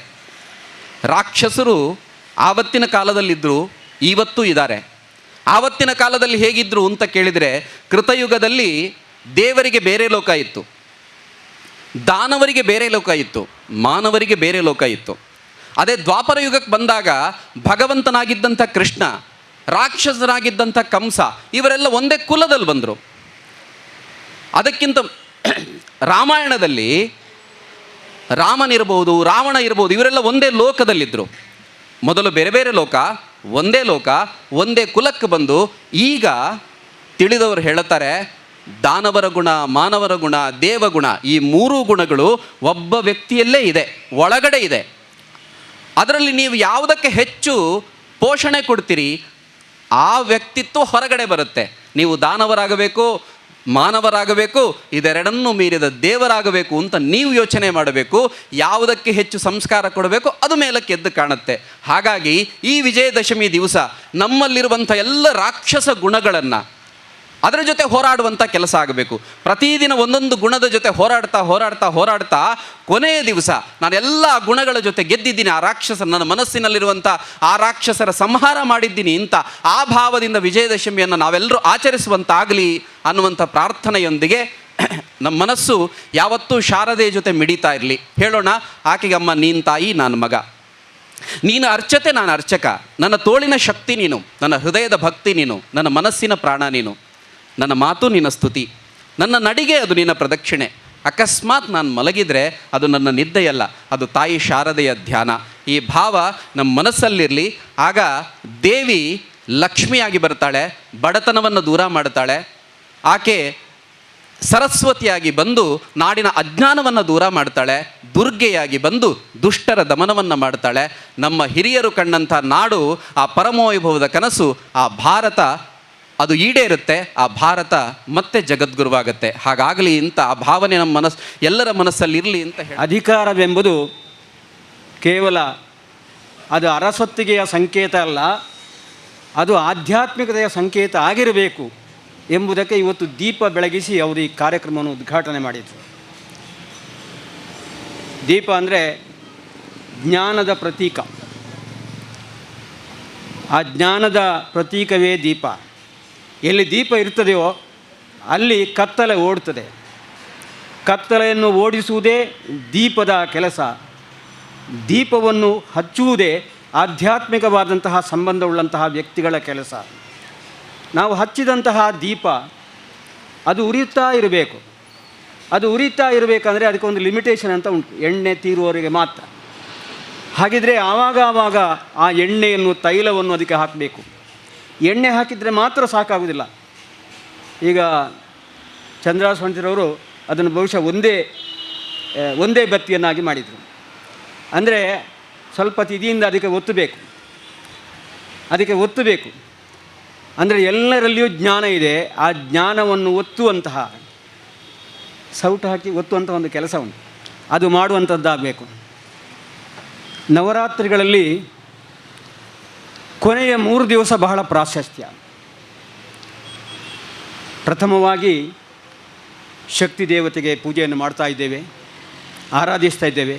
Speaker 8: ರಾಕ್ಷಸರು ಆವತ್ತಿನ ಕಾಲದಲ್ಲಿದ್ದರು, ಇವತ್ತೂ ಇದ್ದಾರೆ. ಆವತ್ತಿನ ಕಾಲದಲ್ಲಿ ಹೇಗಿದ್ದರು ಅಂತ ಕೇಳಿದರೆ, ಕೃತಯುಗದಲ್ಲಿ ದೇವರಿಗೆ ಬೇರೆ ಲೋಕ ಇತ್ತು, ದಾನವರಿಗೆ ಬೇರೆ ಲೋಕ ಇತ್ತು, ಮಾನವರಿಗೆ ಬೇರೆ ಲೋಕ ಇತ್ತು. ಅದೇ ದ್ವಾಪರ ಯುಗಕ್ಕೆ ಬಂದಾಗ ಭಗವಂತನಾಗಿದ್ದಂಥ ಕೃಷ್ಣ, ರಾಕ್ಷಸನಾಗಿದ್ದಂಥ ಕಂಸ, ಇವರೆಲ್ಲ ಒಂದೇ ಕುಲದಲ್ಲಿ ಬಂದರು. ಅದಕ್ಕಿಂತ ರಾಮಾಯಣದಲ್ಲಿ ರಾಮನಿರ್ಬೋದು, ರಾವಣ ಇರ್ಬೋದು, ಇವರೆಲ್ಲ ಒಂದೇ ಲೋಕದಲ್ಲಿದ್ದರು. ಮೊದಲು ಬೇರೆ ಬೇರೆ ಲೋಕ, ಒಂದೇ ಲೋಕ, ಒಂದೇ ಕುಲಕ್ಕೆ ಬಂದು ಈಗ ತಿಳಿದವರು ಹೇಳುತ್ತಾರೆ, ದಾನವರ ಗುಣ, ಮಾನವರ ಗುಣ, ದೇವಗುಣ, ಈ ಮೂರೂ ಗುಣಗಳು ಒಬ್ಬ ವ್ಯಕ್ತಿಯಲ್ಲೇ ಇದೆ, ಒಳಗಡೆ ಇದೆ. ಅದರಲ್ಲಿ ನೀವು ಯಾವುದಕ್ಕೆ ಹೆಚ್ಚು ಪೋಷಣೆ ಕೊಡ್ತೀರಿ ಆ ವ್ಯಕ್ತಿತ್ವ ಹೊರಗಡೆ ಬರುತ್ತೆ. ನೀವು ದಾನವರಾಗಬೇಕು, ಮಾನವರಾಗಬೇಕು, ಇದೆರಡನ್ನೂ ಮೀರಿದ ದೇವರಾಗಬೇಕು ಅಂತ ನೀವು ಯೋಚನೆ ಮಾಡಬೇಕು. ಯಾವುದಕ್ಕೆ ಹೆಚ್ಚು ಸಂಸ್ಕಾರ ಕೊಡಬೇಕು ಅದು ಮೇಲಕ್ಕೆ ಎದ್ದು ಕಾಣುತ್ತೆ. ಹಾಗಾಗಿ ಈ ವಿಜಯದಶಮಿ ದಿವಸ ನಮ್ಮಲ್ಲಿರುವಂಥ ಎಲ್ಲ ರಾಕ್ಷಸ ಗುಣಗಳನ್ನು ಅದರ ಜೊತೆ ಹೋರಾಡುವಂಥ ಕೆಲಸ ಆಗಬೇಕು. ಪ್ರತಿದಿನ ಒಂದೊಂದು ಗುಣದ ಜೊತೆ ಹೋರಾಡ್ತಾ ಹೋರಾಡ್ತಾ ಹೋರಾಡ್ತಾ ಕೊನೆಯ ದಿವಸ ನಾನು ಎಲ್ಲ ಗುಣಗಳ ಜೊತೆ ಗೆದ್ದಿದ್ದೀನಿ, ಆ ರಾಕ್ಷಸ ನನ್ನ ಮನಸ್ಸಿನಲ್ಲಿರುವಂಥ ಆ ರಾಕ್ಷಸರ ಸಂಹಾರ ಮಾಡಿದ್ದೀನಿ ಅಂತ ಆ ಭಾವದಿಂದ ವಿಜಯದಶಮಿಯನ್ನು ನಾವೆಲ್ಲರೂ ಆಚರಿಸುವಂತಾಗಲಿ ಅನ್ನುವಂಥ ಪ್ರಾರ್ಥನೆಯೊಂದಿಗೆ ನಮ್ಮ ಮನಸ್ಸು ಯಾವತ್ತೂ ಶಾರದೆಯ ಜೊತೆ ಮಿಡಿತಾ ಇರಲಿ. ಹೇಳೋಣ, ಆಕೆಗೆ ಅಮ್ಮ ನೀನು ತಾಯಿ, ನಾನು ಮಗ, ನೀನು ಅರ್ಚತೆ, ನಾನು ಅರ್ಚಕ, ನನ್ನ ತೋಳಿನ ಶಕ್ತಿ ನೀನು, ನನ್ನ ಹೃದಯದ ಭಕ್ತಿ ನೀನು, ನನ್ನ ಮನಸ್ಸಿನ ಪ್ರಾಣ ನೀನು, ನನ್ನ ಮಾತು ನಿನ್ನ ಸ್ತುತಿ, ನನ್ನ ನಡಿಗೆ ಅದು ನಿನ್ನ ಪ್ರದಕ್ಷಿಣೆ. ಅಕಸ್ಮಾತ್ ನಾನು ಮಲಗಿದರೆ ಅದು ನನ್ನ ನಿದ್ದೆಯಲ್ಲ, ಅದು ತಾಯಿ ಶಾರದೆಯ ಧ್ಯಾನ. ಈ ಭಾವ ನಮ್ಮ ಮನಸ್ಸಲ್ಲಿರಲಿ. ಆಗ ದೇವಿ ಲಕ್ಷ್ಮಿಯಾಗಿ ಬರ್ತಾಳೆ, ಬಡತನವನ್ನು ದೂರ ಮಾಡ್ತಾಳೆ. ಆಕೆ ಸರಸ್ವತಿಯಾಗಿ ಬಂದು ನಾಡಿನ ಅಜ್ಞಾನವನ್ನು ದೂರ ಮಾಡ್ತಾಳೆ, ದುರ್ಗೆಯಾಗಿ ಬಂದು ದುಷ್ಟರ ದಮನವನ್ನು ಮಾಡ್ತಾಳೆ. ನಮ್ಮ ಹಿರಿಯರು ಕಂಡಂಥ ನಾಡು, ಆ ಪರಮವೈಭವದ ಕನಸು, ಆ ಭಾರತ ಅದು ಈಡೇರುತ್ತೆ. ಆ ಭಾರತ ಮತ್ತೆ ಜಗದ್ಗುರುವಾಗುತ್ತೆ. ಹಾಗಾಗಲಿ ಅಂತ ಆ ಭಾವನೆ ನಮ್ಮ ಎಲ್ಲರ ಮನಸ್ಸಲ್ಲಿ ಇರಲಿ ಅಂತ ಹೇಳಿ.
Speaker 9: ಅಧಿಕಾರವೆಂಬುದು ಕೇವಲ ಅದು ಅರಸೊತ್ತಿಗೆಯ ಸಂಕೇತ ಅಲ್ಲ, ಅದು ಆಧ್ಯಾತ್ಮಿಕತೆಯ ಸಂಕೇತ ಆಗಿರಬೇಕು ಎಂಬುದಕ್ಕೆ ಇವತ್ತು ದೀಪ ಬೆಳಗಿಸಿ ಅವರು ಈ ಕಾರ್ಯಕ್ರಮವನ್ನು ಉದ್ಘಾಟನೆ ಮಾಡಿದರು. ದೀಪ ಅಂದರೆ ಜ್ಞಾನದ ಪ್ರತೀಕ. ಆ ಜ್ಞಾನದ ಪ್ರತೀಕವೇ ದೀಪ. ಎಲ್ಲಿ ದೀಪ ಇರ್ತದೆಯೋ ಅಲ್ಲಿ ಕತ್ತಲೆ ಓಡ್ತದೆ. ಕತ್ತಲೆಯನ್ನು ಓಡಿಸುವುದೇ ದೀಪದ ಕೆಲಸ. ದೀಪವನ್ನು ಹಚ್ಚುವುದೇ ಆಧ್ಯಾತ್ಮಿಕವಾದಂತಹ ಸಂಬಂಧವುಳ್ಳಂತಹ ವ್ಯಕ್ತಿಗಳ ಕೆಲಸ. ನಾವು ಹಚ್ಚಿದಂತಹ ದೀಪ ಅದು ಉರಿಯುತ್ತಾ ಇರಬೇಕು. ಅದು ಉರಿಯುತ್ತಾ ಇರಬೇಕಂದ್ರೆ ಅದಕ್ಕೊಂದು ಲಿಮಿಟೇಷನ್ ಅಂತ ಉಂಟು, ಎಣ್ಣೆ ತೀರುವವರೆಗೆ ಮಾತ್ರ. ಹಾಗಿದ್ರೆ ಆವಾಗ ಆ ಎಣ್ಣೆಯನ್ನು, ತೈಲವನ್ನು ಅದಕ್ಕೆ ಹಾಕಬೇಕು. ಎಣ್ಣೆ ಹಾಕಿದರೆ ಮಾತ್ರ ಸಾಕಾಗುವುದಿಲ್ಲ. ಈಗ ಚಂದ್ರಸ್ವಾಮಿರವರು ಅದನ್ನು ಬಹುಶಃ ಒಂದೇ ಒಂದೇ ಬತ್ತಿಯನ್ನಾಗಿ ಮಾಡಿದರು. ಅಂದರೆ ಸ್ವಲ್ಪ ತಿಥಿಯಿಂದ ಅದಕ್ಕೆ ಒತ್ತು ಬೇಕು. ಅಂದರೆ ಎಲ್ಲರಲ್ಲಿಯೂ ಜ್ಞಾನ ಇದೆ. ಆ ಜ್ಞಾನವನ್ನು ಒತ್ತುವಂತಹ, ಸೌಟು ಹಾಕಿ ಒತ್ತುವಂತಹ ಒಂದು ಕೆಲಸ ಉಂಟು, ಅದು ಮಾಡುವಂಥದ್ದಾಗಬೇಕು. ನವರಾತ್ರಿಗಳಲ್ಲಿ ಕೊನೆಯ 3 ದಿವಸ ಬಹಳ ಪ್ರಾಶಸ್ತ್ಯ. ಪ್ರಥಮವಾಗಿ ಶಕ್ತಿ ದೇವತೆಗೆ ಪೂಜೆಯನ್ನು ಮಾಡ್ತಾ ಇದ್ದೇವೆ, ಆರಾಧಿಸ್ತಾ ಇದ್ದೇವೆ.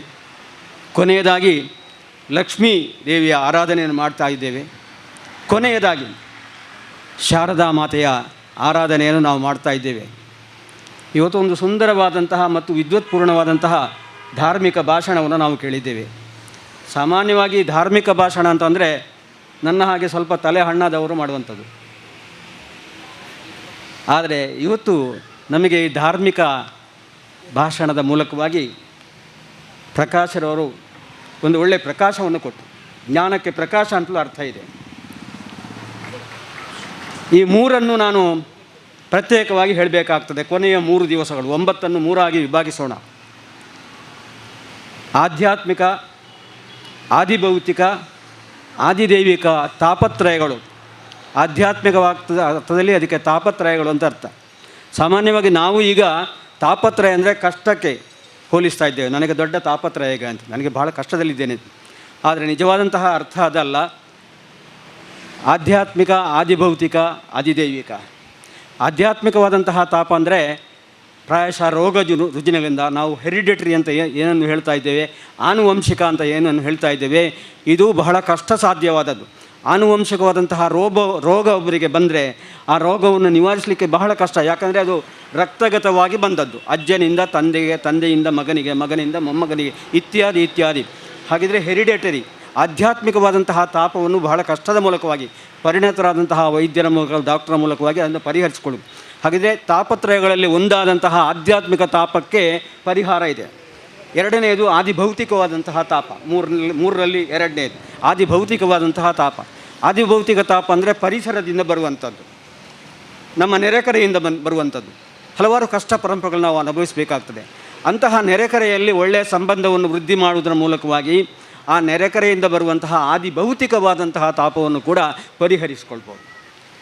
Speaker 9: ಕೊನೆಯದಾಗಿ ಲಕ್ಷ್ಮೀ ದೇವಿಯ ಆರಾಧನೆಯನ್ನು ಮಾಡ್ತಾ ಇದ್ದೇವೆ. ಕೊನೆಯದಾಗಿ ಶಾರದಾ ಮಾತೆಯ ಆರಾಧನೆಯನ್ನು ನಾವು ಮಾಡ್ತಾ ಇದ್ದೇವೆ. ಇವತ್ತು ಒಂದು ಸುಂದರವಾದಂತಹ ಮತ್ತು ವಿದ್ವತ್ಪೂರ್ಣವಾದಂತಹ ಧಾರ್ಮಿಕ ಭಾಷಣವನ್ನು ನಾವು ಕೇಳಿದ್ದೇವೆ. ಸಾಮಾನ್ಯವಾಗಿ ಧಾರ್ಮಿಕ ಭಾಷಣ ಅಂತಂದರೆ ನನ್ನ ಹಾಗೆ ಸ್ವಲ್ಪ ತಲೆ ಹಣ್ಣಾದವರು ಮಾಡುವಂಥದ್ದು. ಆದರೆ ಇವತ್ತು ನಮಗೆ ಈ ಧಾರ್ಮಿಕ ಭಾಷಣದ ಮೂಲಕವಾಗಿ ಪ್ರಕಾಶರವರು ಒಂದು ಒಳ್ಳೆಯ ಪ್ರಕಾಶವನ್ನು ಕೊಟ್ಟು, ಜ್ಞಾನಕ್ಕೆ ಪ್ರಕಾಶ ಅಂತಲೂ ಅರ್ಥ ಇದೆ. ಈ 3 ನಾನು ಪ್ರತ್ಯೇಕವಾಗಿ ಹೇಳಬೇಕಾಗ್ತದೆ. ಕೊನೆಯ 3 ದಿವಸಗಳು, 9 3 ವಿಭಾಗಿಸೋಣ. ಆಧ್ಯಾತ್ಮಿಕ, ಆದಿಭೌತಿಕ, ಆದಿದೈವಿಕ ತಾಪತ್ರಯಗಳು. ಆಧ್ಯಾತ್ಮಿಕ ಅರ್ಥದಲ್ಲಿ ಅದಕ್ಕೆ ತಾಪತ್ರಯಗಳು ಅಂತ ಅರ್ಥ. ಸಾಮಾನ್ಯವಾಗಿ ನಾವು ಈಗ ತಾಪತ್ರಯ ಅಂದರೆ ಕಷ್ಟಕ್ಕೆ ಹೋಲಿಸ್ತಾ ಇದ್ದೇವೆ. ನನಗೆ ದೊಡ್ಡ ತಾಪತ್ರಯ ಈಗ ಅಂತ, ನನಗೆ ಬಹಳ ಕಷ್ಟದಲ್ಲಿದ್ದೇನೆ. ಆದರೆ ನಿಜವಾದಂತಹ ಅರ್ಥ ಅದಲ್ಲ. ಆಧ್ಯಾತ್ಮಿಕ, ಆದಿಭೌತಿಕ, ಆದಿದೈವಿಕ. ಆಧ್ಯಾತ್ಮಿಕವಾದಂತಹ ತಾಪ ಅಂದರೆ ಪ್ರಾಯಶಃ ರೋಗ ರುಜಿನಗಳಿಂದ ನಾವು ಹೆರಿಡಿಟರಿ ಅಂತ ಏನನ್ನು ಹೇಳ್ತಾ ಇದ್ದೇವೆ, ಆನುವಂಶಿಕ ಅಂತ ಏನನ್ನು ಹೇಳ್ತಾ ಇದ್ದೇವೆ, ಇದು ಬಹಳ ಕಷ್ಟ ಸಾಧ್ಯವಾದದ್ದು. ಆನುವಂಶಿಕವಾದಂತಹ ರೋಗ ಒಬ್ಬರಿಗೆ ಬಂದರೆ ಆ ರೋಗವನ್ನು ನಿವಾರಿಸಲಿಕ್ಕೆ ಬಹಳ ಕಷ್ಟ. ಯಾಕಂದರೆ ಅದು ರಕ್ತಗತವಾಗಿ ಬಂದದ್ದು, ಅಜ್ಜನಿಂದ ತಂದೆಗೆ, ತಂದೆಯಿಂದ ಮಗನಿಗೆ, ಮಗನಿಂದ ಮೊಮ್ಮಗನಿಗೆ, ಇತ್ಯಾದಿ. ಹಾಗಿದ್ರೆ ಹೆರಿಡೇಟರಿ. ಆಧ್ಯಾತ್ಮಿಕವಾದಂತಹ ತಾಪವನ್ನು ಬಹಳ ಕಷ್ಟದ ಮೂಲಕವಾಗಿ ಪರಿಣತರಾದಂತಹ ವೈದ್ಯರ ಮೂಲಕ, ಡಾಕ್ಟರ್ ಮೂಲಕವಾಗಿ ಅದನ್ನು ಪರಿಹರಿಸಿಕೊಳ್ಳುವುದು. ಹಾಗಿದ್ರೆ ತಾಪತ್ರಯಗಳಲ್ಲಿ ಒಂದಾದಂತಹ ಆಧ್ಯಾತ್ಮಿಕ ತಾಪಕ್ಕೆ ಪರಿಹಾರ ಇದೆ. ಎರಡನೆಯದು ಆದಿಭೌತಿಕವಾದಂತಹ ತಾಪ. ಮೂರರಲ್ಲಿ ಎರಡನೇದು ಆದಿಭೌತಿಕವಾದಂತಹ ತಾಪ. ಆದಿಭೌತಿಕ ತಾಪ ಅಂದರೆ ಪರಿಸರದಿಂದ ಬರುವಂಥದ್ದು, ನಮ್ಮ ನೆರೆಕರೆಯಿಂದ ಬರುವಂಥದ್ದು. ಹಲವಾರು ಕಷ್ಟ ಪರಂಪರೆಗಳು ನಾವು ಅನುಭವಿಸಬೇಕಾಗ್ತದೆ. ಅಂತಹ ನೆರೆಕರೆಯಲ್ಲಿ ಒಳ್ಳೆಯ ಸಂಬಂಧವನ್ನು ವೃದ್ಧಿ ಮಾಡುವುದರ ಮೂಲಕವಾಗಿ ಆ ನೆರೆಕರೆಯಿಂದ ಬರುವಂತಹ ಆದಿಭೌತಿಕವಾದಂತಹ ತಾಪವನ್ನು ಕೂಡ ಪರಿಹರಿಸಿಕೊಳ್ಬೋದು.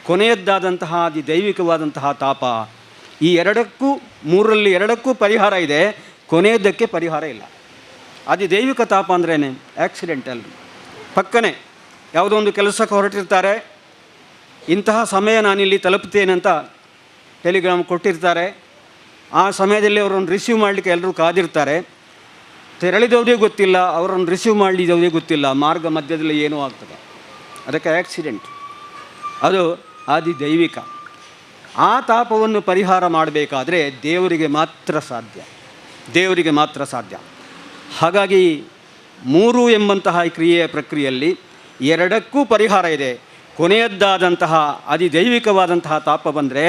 Speaker 9: ಕೊನೆಯದ್ದಾದಂತಹ ದೈವಿಕವಾದಂತಹ ತಾಪ, ಈ ಮೂರರಲ್ಲಿ ಎರಡಕ್ಕೂ ಪರಿಹಾರ ಇದೆ, ಕೊನೆಯದ್ದಕ್ಕೆ ಪರಿಹಾರ ಇಲ್ಲ. ದೈವಿಕ ತಾಪ ಅಂದ್ರೇ ಆಕ್ಸಿಡೆಂಟಲ್. ಪಕ್ಕನೆ ಯಾವುದೋ ಒಂದು ಕೆಲಸಕ್ಕೆ ಹೊರಟಿರ್ತಾರೆ, ಇಂತಹ ಸಮಯ ನಾನಿಲ್ಲಿ ತಲುಪ್ತೇನೆ ಅಂತ ಟೆಲಿಗ್ರಾಮ್ ಕೊಟ್ಟಿರ್ತಾರೆ. ಆ ಸಮಯದಲ್ಲಿ ಅವರನ್ನು ರಿಸೀವ್ ಮಾಡಲಿಕ್ಕೆ ಎಲ್ಲರೂ ಕಾದಿರ್ತಾರೆ. ತೆರಳಿದವರೇ ಗೊತ್ತಿಲ್ಲ, ಅವರನ್ನು ರಿಸೀವ್ ಮಾಡಲಿದ್ದವರೇ ಗೊತ್ತಿಲ್ಲ, ಮಾರ್ಗ ಮಧ್ಯದಲ್ಲಿ ಏನೂ ಆಗ್ತದೆ. ಅದಕ್ಕೆ ಆಕ್ಸಿಡೆಂಟ್. ಅದು ದೈವಿಕ. ಆ ತಾಪವನ್ನು ಪರಿಹಾರ ಮಾಡಬೇಕಾದ್ರೆ ದೇವರಿಗೆ ಮಾತ್ರ ಸಾಧ್ಯ. ಹಾಗಾಗಿ 3 ಎಂಬಂತಹ ಕ್ರಿಯೆಯ ಪ್ರಕ್ರಿಯೆಯಲ್ಲಿ ಎರಡಕ್ಕೂ ಪರಿಹಾರ ಇದೆ. ಕೊನೆಯದ್ದಾದಂತಹ ದೈವಿಕವಾದಂತಹ ತಾಪ ಬಂದರೆ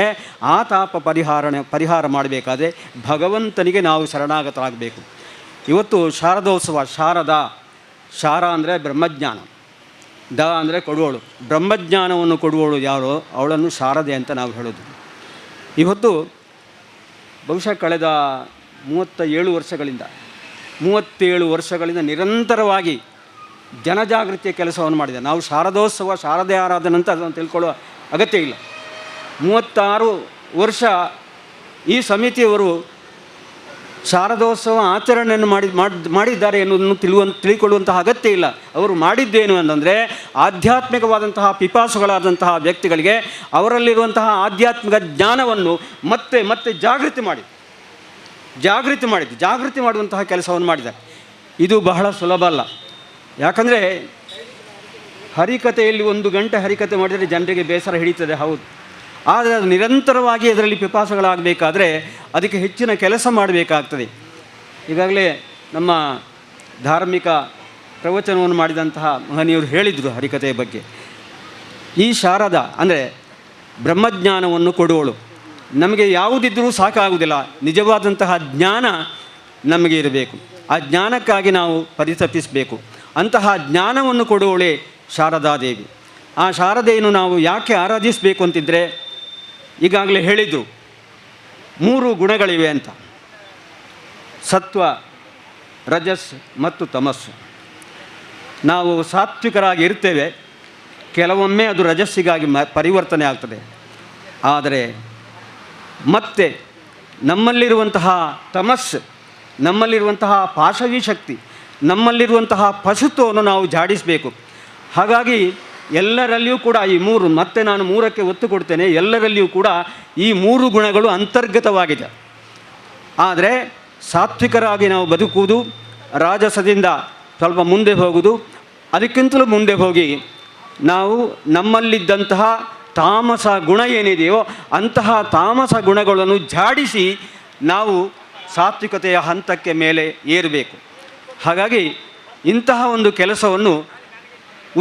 Speaker 9: ಆ ತಾಪ ಪರಿಹಾರ ಮಾಡಬೇಕಾದ್ರೆ ಭಗವಂತನಿಗೆ ನಾವು ಶರಣಾಗತರಾಗಬೇಕು. ಇವತ್ತು ಶಾರದೋತ್ಸವ. ಶಾರ ಅಂದರೆ ಬ್ರಹ್ಮಜ್ಞಾನ, ಅಂದರೆ ಕೊಡುವಳು. ಬ್ರಹ್ಮಜ್ಞಾನವನ್ನು ಕೊಡುವಳು ಯಾರೋ ಅವಳನ್ನು ಶಾರದೆ ಅಂತ ನಾವು ಹೇಳೋದು. ಇವತ್ತು ಬಹುಶಃ ಕಳೆದ 37 ವರ್ಷಗಳಿಂದ ನಿರಂತರವಾಗಿ ಜನಜಾಗೃತಿಯ ಕೆಲಸವನ್ನು ಮಾಡಿದೆ. ನಾವು ಶಾರದೋತ್ಸವ, ಶಾರದೆ ಆರಾಧನೆ ಅಂತ ಅದನ್ನು ತಿಳ್ಕೊಳ್ಳುವ ಅಗತ್ಯ ಇಲ್ಲ. 36 ವರ್ಷ ಈ ಸಮಿತಿಯವರು ಶಾರದೋತ್ಸವ ಆಚರಣೆಯನ್ನು ಮಾಡಿದ್ದಾರೆ ಎನ್ನುವುದನ್ನು ತಿಳ್ಕೊಳ್ಳುವಂತಹ ಅಗತ್ಯ ಇಲ್ಲ. ಅವರು ಮಾಡಿದ್ದೇನು ಅಂತಂದರೆ ಆಧ್ಯಾತ್ಮಿಕವಾದಂತಹ ಪಿಪಾಸುಗಳಾದಂತಹ ವ್ಯಕ್ತಿಗಳಿಗೆ ಅವರಲ್ಲಿರುವಂತಹ ಆಧ್ಯಾತ್ಮಿಕ ಜ್ಞಾನವನ್ನು ಮತ್ತೆ ಜಾಗೃತಿ ಮಾಡುವಂತಹ ಕೆಲಸವನ್ನು ಮಾಡಿದ್ದಾರೆ. ಇದು ಬಹಳ ಸುಲಭ ಅಲ್ಲ. ಯಾಕಂದರೆ ಹರಿಕಥೆಯಲ್ಲಿ 1 ಗಂಟೆ ಹರಿಕಥೆ ಮಾಡಿದರೆ ಜನರಿಗೆ ಬೇಸರ ಹಿಡಿತದೆ, ಹೌದು. ಆದರೆ ಅದು ನಿರಂತರವಾಗಿ ಅದರಲ್ಲಿ ಪಿಪಾಸುಗಳಾಗಬೇಕಾದ್ರೆ ಅದಕ್ಕೆ ಹೆಚ್ಚಿನ ಕೆಲಸ ಮಾಡಬೇಕಾಗ್ತದೆ. ಈಗಾಗಲೇ ನಮ್ಮ ಧಾರ್ಮಿಕ ಪ್ರವಚನವನ್ನು ಮಾಡಿದಂತಹ ಮಹನೀಯರು ಹೇಳಿದರು ಹರಿಕಥೆಯ ಬಗ್ಗೆ. ಈ ಶಾರದಾ ಅಂದರೆ ಬ್ರಹ್ಮಜ್ಞಾನವನ್ನು ಕೊಡುವಳು. ನಮಗೆ ಯಾವುದಿದ್ದರೂ ಸಾಕಾಗುವುದಿಲ್ಲ, ನಿಜವಾದಂತಹ ಜ್ಞಾನ ನಮಗೆ ಇರಬೇಕು. ಆ ಜ್ಞಾನಕ್ಕಾಗಿ ನಾವು ಪರಿತಪಿಸಬೇಕು. ಅಂತಹ ಜ್ಞಾನವನ್ನು ಕೊಡುವವಳೇ ಶಾರದಾದೇವಿ. ಆ ಶಾರದೆಯನ್ನು ನಾವು ಯಾಕೆ ಆರಾಧಿಸಬೇಕು ಅಂತಿದ್ದರೆ, ಈಗಾಗಲೇ ಹೇಳಿದರು 3 ಗುಣಗಳಿವೆ ಅಂತ. ಸತ್ವ, ರಜಸ್ ಮತ್ತು ತಮಸ್ಸು. ನಾವು ಸಾತ್ವಿಕರಾಗಿ ಇರ್ತೇವೆ, ಕೆಲವೊಮ್ಮೆ ಅದು ರಜಸ್ಸಿಗಾಗಿ ಪರಿವರ್ತನೆ ಆಗ್ತದೆ. ಆದರೆ ಮತ್ತೆ ನಮ್ಮಲ್ಲಿರುವಂತಹ ತಮಸ್ಸು, ನಮ್ಮಲ್ಲಿರುವಂತಹ ಪಾಶವಿ ಶಕ್ತಿ, ನಮ್ಮಲ್ಲಿರುವಂತಹ ಪಶುತ್ವವನ್ನು ನಾವು ಜಾಡಿಸಬೇಕು. ಹಾಗಾಗಿ ಎಲ್ಲರಲ್ಲಿಯೂ ಕೂಡ ಈ ಮೂರು, ಮತ್ತೆ ನಾನು ಮೂರಕ್ಕೆ ಒತ್ತು ಕೊಡ್ತೇನೆ, ಎಲ್ಲರಲ್ಲಿಯೂ ಕೂಡ ಈ ಮೂರು ಗುಣಗಳು ಅಂತರ್ಗತವಾಗಿದೆ. ಆದರೆ ಸಾತ್ವಿಕರಾಗಿ ನಾವು ಬದುಕುವುದು, ರಾಜಸದಿಂದ ಸ್ವಲ್ಪ ಮುಂದೆ ಹೋಗುವುದು, ಅದಕ್ಕಿಂತಲೂ ಮುಂದೆ ಹೋಗಿ ನಾವು ನಮ್ಮಲ್ಲಿದ್ದಂತಹ ತಾಮಸ ಗುಣ ಏನಿದೆಯೋ ಅಂತಹ ತಾಮಸ ಗುಣಗಳನ್ನು ಜಾಡಿಸಿ ನಾವು ಸಾತ್ವಿಕತೆಯ ಹಂತಕ್ಕೆ ಮೇಲೆ ಏರಬೇಕು. ಹಾಗಾಗಿ ಇಂತಹ ಒಂದು ಕೆಲಸವನ್ನು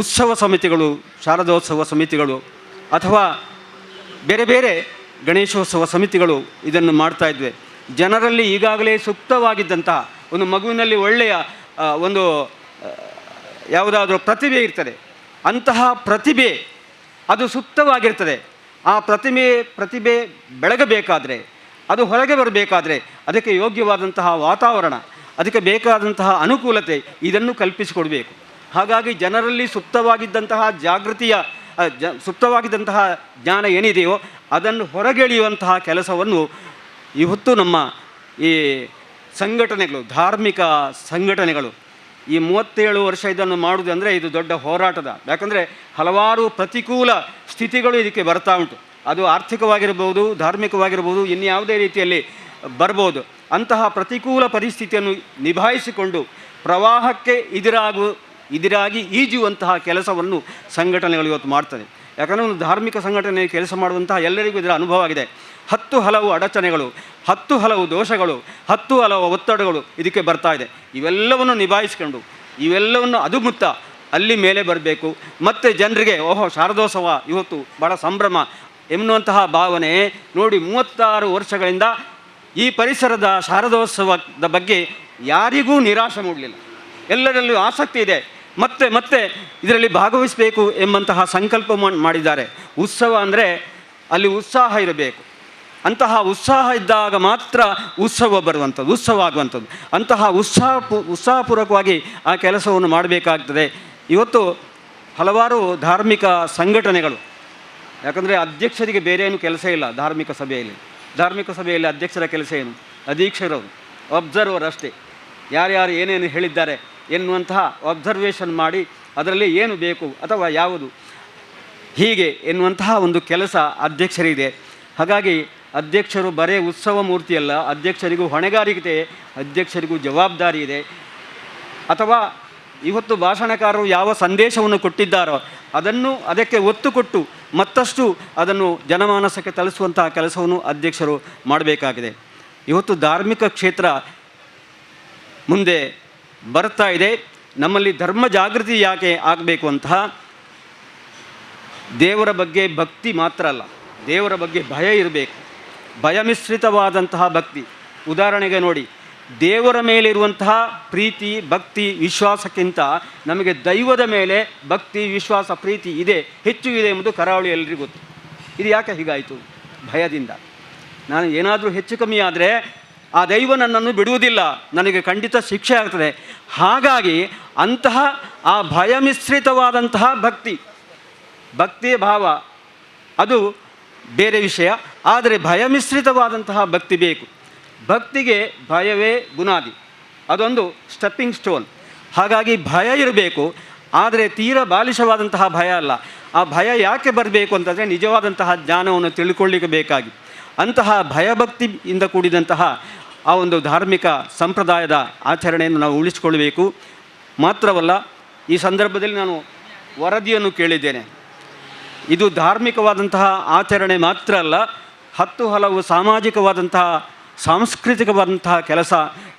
Speaker 9: ಉತ್ಸವ ಸಮಿತಿಗಳು, ಶಾರದೋತ್ಸವ ಸಮಿತಿಗಳು ಅಥವಾ ಬೇರೆ ಬೇರೆ ಗಣೇಶೋತ್ಸವ ಸಮಿತಿಗಳು ಇದನ್ನು ಮಾಡ್ತಾ ಇದ್ವಿ. ಜನರಲ್ಲಿ ಈಗಾಗಲೇ ಸುಪ್ತವಾಗಿದ್ದಂತಹ ಒಂದು ಮಗುವಿನಲ್ಲಿ ಒಳ್ಳೆಯ ಒಂದು ಯಾವುದಾದ್ರೂ ಪ್ರತಿಭೆ ಇರ್ತದೆ. ಅಂತಹ ಪ್ರತಿಭೆ ಅದು ಸುಪ್ತವಾಗಿರ್ತದೆ. ಆ ಪ್ರತಿಭೆ ಬೆಳಗಬೇಕಾದರೆ, ಅದು ಹೊರಗೆ ಬರಬೇಕಾದ್ರೆ ಅದಕ್ಕೆ ಯೋಗ್ಯವಾದಂತಹ ವಾತಾವರಣ, ಅದಕ್ಕೆ ಬೇಕಾದಂತಹ ಅನುಕೂಲತೆ ಇದನ್ನು ಕಲ್ಪಿಸಿಕೊಡಬೇಕು. ಹಾಗಾಗಿ ಜನರಲ್ಲಿ ಸುಪ್ತವಾಗಿದ್ದಂತಹ ಸುಪ್ತವಾಗಿದ್ದಂತಹ ಜ್ಞಾನ ಏನಿದೆಯೋ ಅದನ್ನು ಹೊರಗೆಳೆಯುವಂತಹ ಕೆಲಸವನ್ನು ಇವತ್ತು ನಮ್ಮ ಈ ಸಂಘಟನೆಗಳು, ಧಾರ್ಮಿಕ ಸಂಘಟನೆಗಳು ಈ 37 ವರ್ಷ ಇದನ್ನು ಮಾಡುವುದು ಅಂದರೆ ಇದು ದೊಡ್ಡ ಹೋರಾಟದ. ಯಾಕಂದರೆ ಹಲವಾರು ಪ್ರತಿಕೂಲ ಸ್ಥಿತಿಗಳು ಇದಕ್ಕೆ ಬರ್ತಾ ಉಂಟು. ಅದು ಆರ್ಥಿಕವಾಗಿರ್ಬೋದು, ಧಾರ್ಮಿಕವಾಗಿರ್ಬೋದು, ಇನ್ಯಾವುದೇ ರೀತಿಯಲ್ಲಿ ಬರ್ಬೋದು. ಅಂತಹ ಪ್ರತಿಕೂಲ ಪರಿಸ್ಥಿತಿಯನ್ನು ನಿಭಾಯಿಸಿಕೊಂಡು ಪ್ರವಾಹಕ್ಕೆ ಎದುರಾಗಿ ಈಜುವಂತಹ ಕೆಲಸವನ್ನು ಸಂಘಟನೆಗಳು ಇವತ್ತು ಮಾಡ್ತದೆ. ಯಾಕಂದರೆ ಒಂದು ಧಾರ್ಮಿಕ ಸಂಘಟನೆ ಕೆಲಸ ಮಾಡುವಂತಹ ಎಲ್ಲರಿಗೂ ಇದರ ಅನುಭವ ಆಗಿದೆ. 10 ಹಲವು ಅಡಚಣೆಗಳು, 10 ಹಲವು ದೋಷಗಳು, 10 ಹಲವು ಒತ್ತಡಗಳು ಇದಕ್ಕೆ ಬರ್ತಾ ಇದೆ. ಇವೆಲ್ಲವನ್ನು ನಿಭಾಯಿಸ್ಕೊಂಡು, ಇವೆಲ್ಲವನ್ನು ಅದುಮುತ್ತ ಅಲ್ಲಿ ಮೇಲೆ ಬರಬೇಕು. ಮತ್ತು ಜನರಿಗೆ ಓಹೋ ಶಾರದೋತ್ಸವ ಇವತ್ತು ಭಾಳ ಸಂಭ್ರಮ ಎನ್ನುವಂತಹ ಭಾವನೆ ನೋಡಿ. 36 ವರ್ಷಗಳಿಂದ ಈ ಪರಿಸರದ ಶಾರದೋತ್ಸವದ ಬಗ್ಗೆ ಯಾರಿಗೂ ನಿರಾಶೆ ಮೂಡಲಿಲ್ಲ. ಎಲ್ಲರಲ್ಲೂ ಆಸಕ್ತಿ ಇದೆ, ಮತ್ತೆ ಇದರಲ್ಲಿ ಭಾಗವಹಿಸಬೇಕು ಎಂಬಂತಹ ಸಂಕಲ್ಪ ಮಾಡಿದ್ದಾರೆ. ಉತ್ಸವ ಅಂದರೆ ಅಲ್ಲಿ ಉತ್ಸಾಹ ಇರಬೇಕು. ಅಂತಹ ಉತ್ಸಾಹ ಇದ್ದಾಗ ಮಾತ್ರ ಉತ್ಸವ ಬರುವಂಥದ್ದು, ಉತ್ಸವ ಆಗುವಂಥದ್ದು. ಅಂತಹ ಉತ್ಸಾಹಪೂರ್ವಕವಾಗಿ ಆ ಕೆಲಸವನ್ನು ಮಾಡಬೇಕಾಗ್ತದೆ. ಇವತ್ತು ಹಲವಾರು ಧಾರ್ಮಿಕ ಸಂಘಟನೆಗಳು, ಯಾಕಂದರೆ ಅಧ್ಯಕ್ಷರಿಗೆ ಬೇರೆ ಏನು ಕೆಲಸ ಇಲ್ಲ ಧಾರ್ಮಿಕ ಸಭೆಯಲ್ಲಿ ಅಧ್ಯಕ್ಷರ ಕೆಲಸ ಏನು? ಅಧೀಕ್ಷರವರು, ಅಬ್ಸರ್ವರ್ ಅಷ್ಟೇ. ಯಾರ್ಯಾರು ಏನೇನು ಹೇಳಿದ್ದಾರೆ ಎನ್ನುವಂತಹ ಅಬ್ಸರ್ವೇಷನ್ ಮಾಡಿ ಅದರಲ್ಲಿ ಏನು ಬೇಕು ಅಥವಾ ಯಾವುದು ಹೀಗೆ ಎನ್ನುವಂತಹ ಒಂದು ಕೆಲಸ ಅಧ್ಯಕ್ಷರಿದೆ. ಹಾಗಾಗಿ ಅಧ್ಯಕ್ಷರು ಬರೇ ಉತ್ಸವ ಮೂರ್ತಿಯಲ್ಲ, ಅಧ್ಯಕ್ಷರಿಗೂ ಹೊಣೆಗಾರಿಕೆ, ಅಧ್ಯಕ್ಷರಿಗೂ ಜವಾಬ್ದಾರಿ ಇದೆ. ಅಥವಾ ಇವತ್ತು ಭಾಷಣಕಾರರು ಯಾವ ಸಂದೇಶವನ್ನು ಕೊಟ್ಟಿದ್ದಾರೋ ಅದಕ್ಕೆ ಒತ್ತು ಕೊಟ್ಟು ಮತ್ತಷ್ಟು ಅದನ್ನು ಜನಮಾನಸಕ್ಕೆ ತಲುಪಿಸುವಂತಹ ಕೆಲಸವನ್ನು ಅಧ್ಯಕ್ಷರು ಮಾಡಬೇಕಾಗಿದೆ. ಇವತ್ತು ಧಾರ್ಮಿಕ ಕ್ಷೇತ್ರ ಮುಂದೆ ಬರ್ತಾ ಇದೆ. ನಮ್ಮಲ್ಲಿ ಧರ್ಮ ಜಾಗೃತಿ ಯಾಕೆ ಆಗಬೇಕು ಅಂತಹ ದೇವರ ಬಗ್ಗೆ ಭಕ್ತಿ ಮಾತ್ರ ಅಲ್ಲ, ದೇವರ ಬಗ್ಗೆ ಭಯ ಇರಬೇಕು. ಭಯ ಮಿಶ್ರಿತವಾದಂತಹ ಭಕ್ತಿ. ಉದಾಹರಣೆಗೆ ನೋಡಿ, ದೇವರ ಮೇಲಿರುವಂತಹ ಪ್ರೀತಿ, ಭಕ್ತಿ, ವಿಶ್ವಾಸಕ್ಕಿಂತ ನಮಗೆ ದೈವದ ಮೇಲೆ ಭಕ್ತಿ, ವಿಶ್ವಾಸ, ಪ್ರೀತಿ ಹೆಚ್ಚು ಇದೆ ಎಂಬುದು ಕರಾವಳಿ ಎಲ್ಲರಿಗೂ ಗೊತ್ತು. ಇದು ಯಾಕೆ ಹೀಗಾಯಿತು? ಭಯದಿಂದ. ನಾನು ಏನಾದರೂ ಹೆಚ್ಚು ಕಮ್ಮಿ ಆದರೆ ಆ ದೈವ ನನ್ನನ್ನು ಬಿಡುವುದಿಲ್ಲ, ನನಗೆ ಖಂಡಿತ ಶಿಕ್ಷೆ ಆಗ್ತದೆ. ಹಾಗಾಗಿ ಅಂತಹ ಆ ಭಯ ಮಿಶ್ರಿತವಾದಂತಹ ಭಕ್ತಿಯ ಭಾವ ಅದು ಬೇರೆ ವಿಷಯ. ಆದರೆ ಭಯ ಮಿಶ್ರಿತವಾದಂತಹ ಭಕ್ತಿ ಬೇಕು. ಭಕ್ತಿಗೆ ಭಯವೇ ಬುನಾದಿ, ಅದೊಂದು ಸ್ಟೆಪ್ಪಿಂಗ್ ಸ್ಟೋನ್. ಹಾಗಾಗಿ ಭಯ ಇರಬೇಕು, ಆದರೆ ತೀರಾ ಬಾಲಿಶವಾದಂತಹ ಭಯ ಅಲ್ಲ. ಆ ಭಯ ಯಾಕೆ ಬರಬೇಕು ಅಂತಂದರೆ ನಿಜವಾದಂತಹ ಜ್ಞಾನವನ್ನು ತಿಳ್ಕೊಳ್ಳಿಕ್ಕೆ ಬೇಕಾಗಿ ಅಂತಹ ಭಯಭಕ್ತಿಯಿಂದ ಕೂಡಿದಂತಹ ಆ ಒಂದು ಧಾರ್ಮಿಕ ಸಂಪ್ರದಾಯದ ಆಚರಣೆಯನ್ನು ನಾವು ಉಳಿಸಿಕೊಳ್ಳಬೇಕು. ಮಾತ್ರವಲ್ಲ, ಈ ಸಂದರ್ಭದಲ್ಲಿ ನಾನು ವರದಿಯನ್ನು ಕೇಳಿದ್ದೇನೆ. ಇದು ಧಾರ್ಮಿಕವಾದಂತಹ ಆಚರಣೆ ಮಾತ್ರ ಅಲ್ಲ, 10 ಹಲವು ಸಾಮಾಜಿಕವಾದಂತಹ, ಸಾಂಸ್ಕೃತಿಕವಾದಂತಹ ಕೆಲಸ,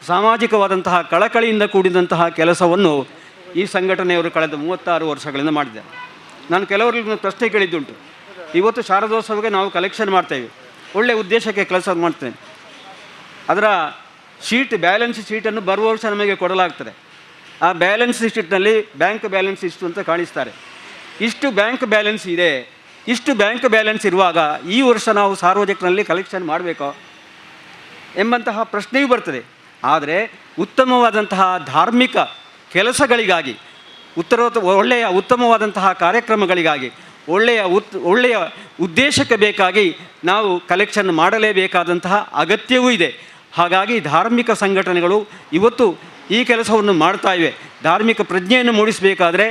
Speaker 9: ಸಾಮಾಜಿಕವಾದಂತಹ ಕಳಕಳಿಯಿಂದ ಕೂಡಿದಂತಹ ಕೆಲಸವನ್ನು ಈ ಸಂಘಟನೆಯವರು ಕಳೆದ 36 ವರ್ಷಗಳಿಂದ ಮಾಡಿದ್ದಾರೆ. ನಾನು ಕೆಲವರಿಗೆ ಪ್ರಶ್ನೆ ಕೇಳಿದ್ದುಂಟು. ಇವತ್ತು ಶಾರದೋತ್ಸವಕ್ಕೆ ನಾವು ಕಲೆಕ್ಷನ್ ಮಾಡ್ತೇವೆ, ಒಳ್ಳೆಯ ಉದ್ದೇಶಕ್ಕೆ ಕೆಲಸ ಮಾಡ್ತೇವೆ. ಅದರ ಬ್ಯಾಲೆನ್ಸ್ ಶೀಟನ್ನು ಬರುವ ವರ್ಷ ನಮಗೆ ಕೊಡಲಾಗ್ತದೆ. ಆ ಬ್ಯಾಲೆನ್ಸ್ ಶೀಟ್ನಲ್ಲಿ ಬ್ಯಾಂಕ್ ಬ್ಯಾಲೆನ್ಸ್ ಇಷ್ಟು ಅಂತ ಕಾಣಿಸ್ತಾರೆ. ಇಷ್ಟು ಬ್ಯಾಂಕ್ ಬ್ಯಾಲೆನ್ಸ್ ಇದೆ. ಇಷ್ಟು ಬ್ಯಾಂಕ್ ಬ್ಯಾಲೆನ್ಸ್ ಇರುವಾಗ ಈ ವರ್ಷ ನಾವು ಸಾರ್ವಜನಿಕರಲ್ಲಿ ಕಲೆಕ್ಷನ್ ಮಾಡಬೇಕೋ ಎಂಬಂತಹ ಪ್ರಶ್ನೆಯೂ ಬರ್ತದೆ. ಆದರೆ ಉತ್ತಮವಾದಂತಹ ಧಾರ್ಮಿಕ ಕೆಲಸಗಳಿಗಾಗಿ ಒಳ್ಳೆಯ ಉತ್ತಮವಾದಂತಹ ಕಾರ್ಯಕ್ರಮಗಳಿಗಾಗಿ ಒಳ್ಳೆಯ ಉದ್ದೇಶಕ್ಕೆ ಬೇಕಾಗಿ ನಾವು ಕಲೆಕ್ಷನ್ ಮಾಡಲೇಬೇಕಾದಂತಹ ಅಗತ್ಯವೂ ಇದೆ. ಹಾಗಾಗಿ ಧಾರ್ಮಿಕ ಸಂಘಟನೆಗಳು ಇವತ್ತು ಈ ಕೆಲಸವನ್ನು ಮಾಡ್ತಾ ಇವೆ. ಧಾರ್ಮಿಕ ಪ್ರಜ್ಞೆಯನ್ನು ಮೂಡಿಸಬೇಕಾದ್ರೆ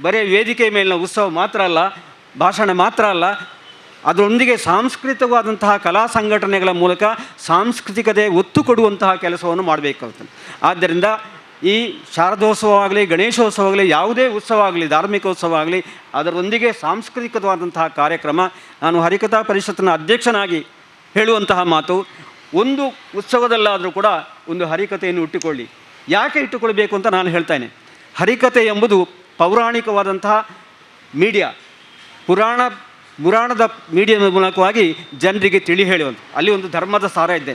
Speaker 9: ಬರೀ ವೇದಿಕೆ ಮೇಲಿನ ಉತ್ಸವ ಮಾತ್ರ ಅಲ್ಲ, ಭಾಷಣ ಮಾತ್ರ ಅಲ್ಲ, ಅದರೊಂದಿಗೆ ಸಾಂಸ್ಕೃತಿಕವಾದಂತಹ ಕಲಾ ಸಂಘಟನೆಗಳ ಮೂಲಕ ಸಾಂಸ್ಕೃತಿಕತೆ ಒತ್ತು ಕೊಡುವಂತಹ ಕೆಲಸವನ್ನು ಮಾಡಬೇಕಾಗ್ತದೆ. ಆದ್ದರಿಂದ ಈ ಶಾರದೋತ್ಸವ ಆಗಲಿ, ಗಣೇಶೋತ್ಸವ ಆಗಲಿ, ಯಾವುದೇ ಉತ್ಸವ ಆಗಲಿ, ಧಾರ್ಮಿಕ ಉತ್ಸವ ಆಗಲಿ, ಅದರೊಂದಿಗೆ ಸಾಂಸ್ಕೃತಿಕವಾದಂತಹ ಕಾರ್ಯಕ್ರಮ. ನಾನು ಹರಿಕಥಾ ಪರಿಷತ್ತಿನ ಅಧ್ಯಕ್ಷನಾಗಿ ಹೇಳುವಂತಹ ಮಾತು, ಒಂದು ಉತ್ಸವದಲ್ಲಾದರೂ ಕೂಡ ಒಂದು ಹರಿಕಥೆಯನ್ನು ಇಟ್ಟುಕೊಳ್ಳಿ. ಯಾಕೆ ಇಟ್ಟುಕೊಳ್ಬೇಕು ಅಂತ ನಾನು ಹೇಳ್ತೇನೆ. ಹರಿಕಥೆ ಎಂಬುದು ಪೌರಾಣಿಕವಾದಂತಹ ಮೀಡಿಯಾ, ಪುರಾಣದ ಮೀಡಿಯಾ ಮೂಲಕವಾಗಿ ಜನರಿಗೆ ತಿಳಿ ಹೇಳುವಂಥ, ಅಲ್ಲಿ ಒಂದು ಧರ್ಮದ ಸಾರ ಇದೆ.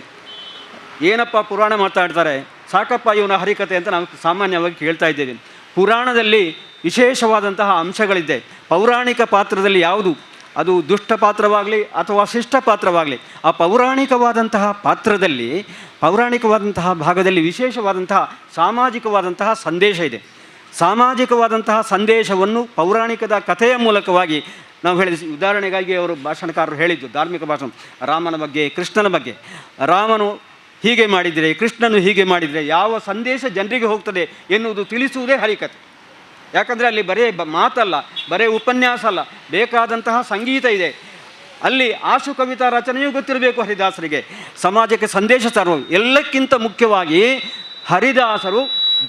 Speaker 9: ಏನಪ್ಪ ಪುರಾಣ ಮಾತಾಡ್ತಾರೆ, ಸಾಕಪ್ಪ ಇವನ ಹರಿಕಥೆ ಅಂತ ನಾವು ಸಾಮಾನ್ಯವಾಗಿ ಕೇಳ್ತಾ ಇದ್ದೇವೆ. ಪುರಾಣದಲ್ಲಿ ವಿಶೇಷವಾದಂತಹ ಅಂಶಗಳಿದೆ. ಪೌರಾಣಿಕ ಪಾತ್ರದಲ್ಲಿ ಯಾವುದು, ಅದು ದುಷ್ಟ ಪಾತ್ರವಾಗಲಿ ಅಥವಾ ಶಿಷ್ಟ ಪಾತ್ರವಾಗಲಿ, ಆ ಪೌರಾಣಿಕವಾದಂತಹ ಪಾತ್ರದಲ್ಲಿ, ಪೌರಾಣಿಕವಾದಂತಹ ಭಾಗದಲ್ಲಿ ವಿಶೇಷವಾದಂತಹ ಸಾಮಾಜಿಕವಾದಂತಹ ಸಂದೇಶ ಇದೆ. ಸಾಮಾಜಿಕವಾದಂತಹ ಸಂದೇಶವನ್ನು ಪೌರಾಣಿಕದ ಕಥೆಯ ಮೂಲಕವಾಗಿ ನಾವು ಹೇಳಿದ್ವಿ. ಉದಾಹರಣೆಗಾಗಿ ಅವರು ಭಾಷಣಕಾರರು ಹೇಳಿದ್ದು, ಧಾರ್ಮಿಕ ಭಾಷಣ, ರಾಮನ ಬಗ್ಗೆ, ಕೃಷ್ಣನ ಬಗ್ಗೆ, ರಾಮನು ಹೀಗೆ ಮಾಡಿದರೆ, ಕೃಷ್ಣನು ಹೀಗೆ ಮಾಡಿದರೆ ಯಾವ ಸಂದೇಶ ಜನರಿಗೆ ಹೋಗ್ತದೆ ಎನ್ನುವುದು ತಿಳಿಸುವುದೇ ಹರಿಕಥೆ. ಯಾಕಂದರೆ ಅಲ್ಲಿ ಬರೇ ಮಾತಲ್ಲ, ಬರೇ ಉಪನ್ಯಾಸ ಅಲ್ಲ, ಬೇಕಾದಂತಹ ಸಂಗೀತ ಇದೆ. ಅಲ್ಲಿ ಆಶು ಕವಿತಾ ರಚನೆಯೂ ಗೊತ್ತಿರಬೇಕು ಹರಿದಾಸರಿಗೆ, ಸಮಾಜಕ್ಕೆ ಸಂದೇಶ ತರುವ. ಎಲ್ಲಕ್ಕಿಂತ ಮುಖ್ಯವಾಗಿ ಹರಿದಾಸರು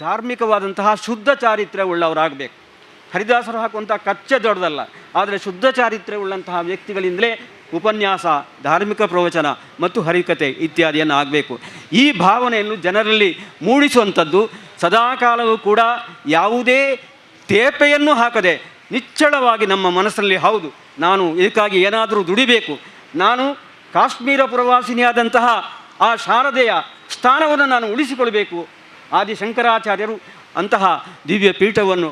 Speaker 9: ಧಾರ್ಮಿಕವಾದಂತಹ ಶುದ್ಧ ಚಾರಿತ್ರ್ಯ ಉಳ್ಳವರಾಗಬೇಕು. ಹರಿದಾಸರು ಹಾಕುವಂಥ ಕಚ್ಚೆ ದೊಡ್ಡದಲ್ಲ, ಆದರೆ ಶುದ್ಧ ಚಾರಿತ್ರ್ಯ ಉಳ್ಳಂತಹ ವ್ಯಕ್ತಿಗಳಿಂದಲೇ ಉಪನ್ಯಾಸ, ಧಾರ್ಮಿಕ ಪ್ರವಚನ ಮತ್ತು ಹರಿಕಥೆ ಇತ್ಯಾದಿಯನ್ನು ಆಗಬೇಕು. ಈ ಭಾವನೆಯನ್ನು ಜನರಲ್ಲಿ ಮೂಡಿಸುವಂಥದ್ದು ಸದಾಕಾಲವೂ ಕೂಡ ಯಾವುದೇ ತೇಪೆಯನ್ನು ಹಾಕದೆ ನಿಚ್ಚಳವಾಗಿ ನಮ್ಮ ಮನಸ್ಸಲ್ಲಿ, ಹೌದು ನಾನು ಇದಕ್ಕಾಗಿ ಏನಾದರೂ ದುಡಿಬೇಕು, ನಾನು ಕಾಶ್ಮೀರ ಪ್ರವಾಸಿನಿಯಾದಂತಹ ಆ ಶಾರದೆಯ ಸ್ಥಾನವನ್ನು ನಾನು ಉಳಿಸಿಕೊಳ್ಬೇಕು. ಆದಿಶಂಕರಾಚಾರ್ಯರು ಅಂತಹ ದಿವ್ಯ ಪೀಠವನ್ನು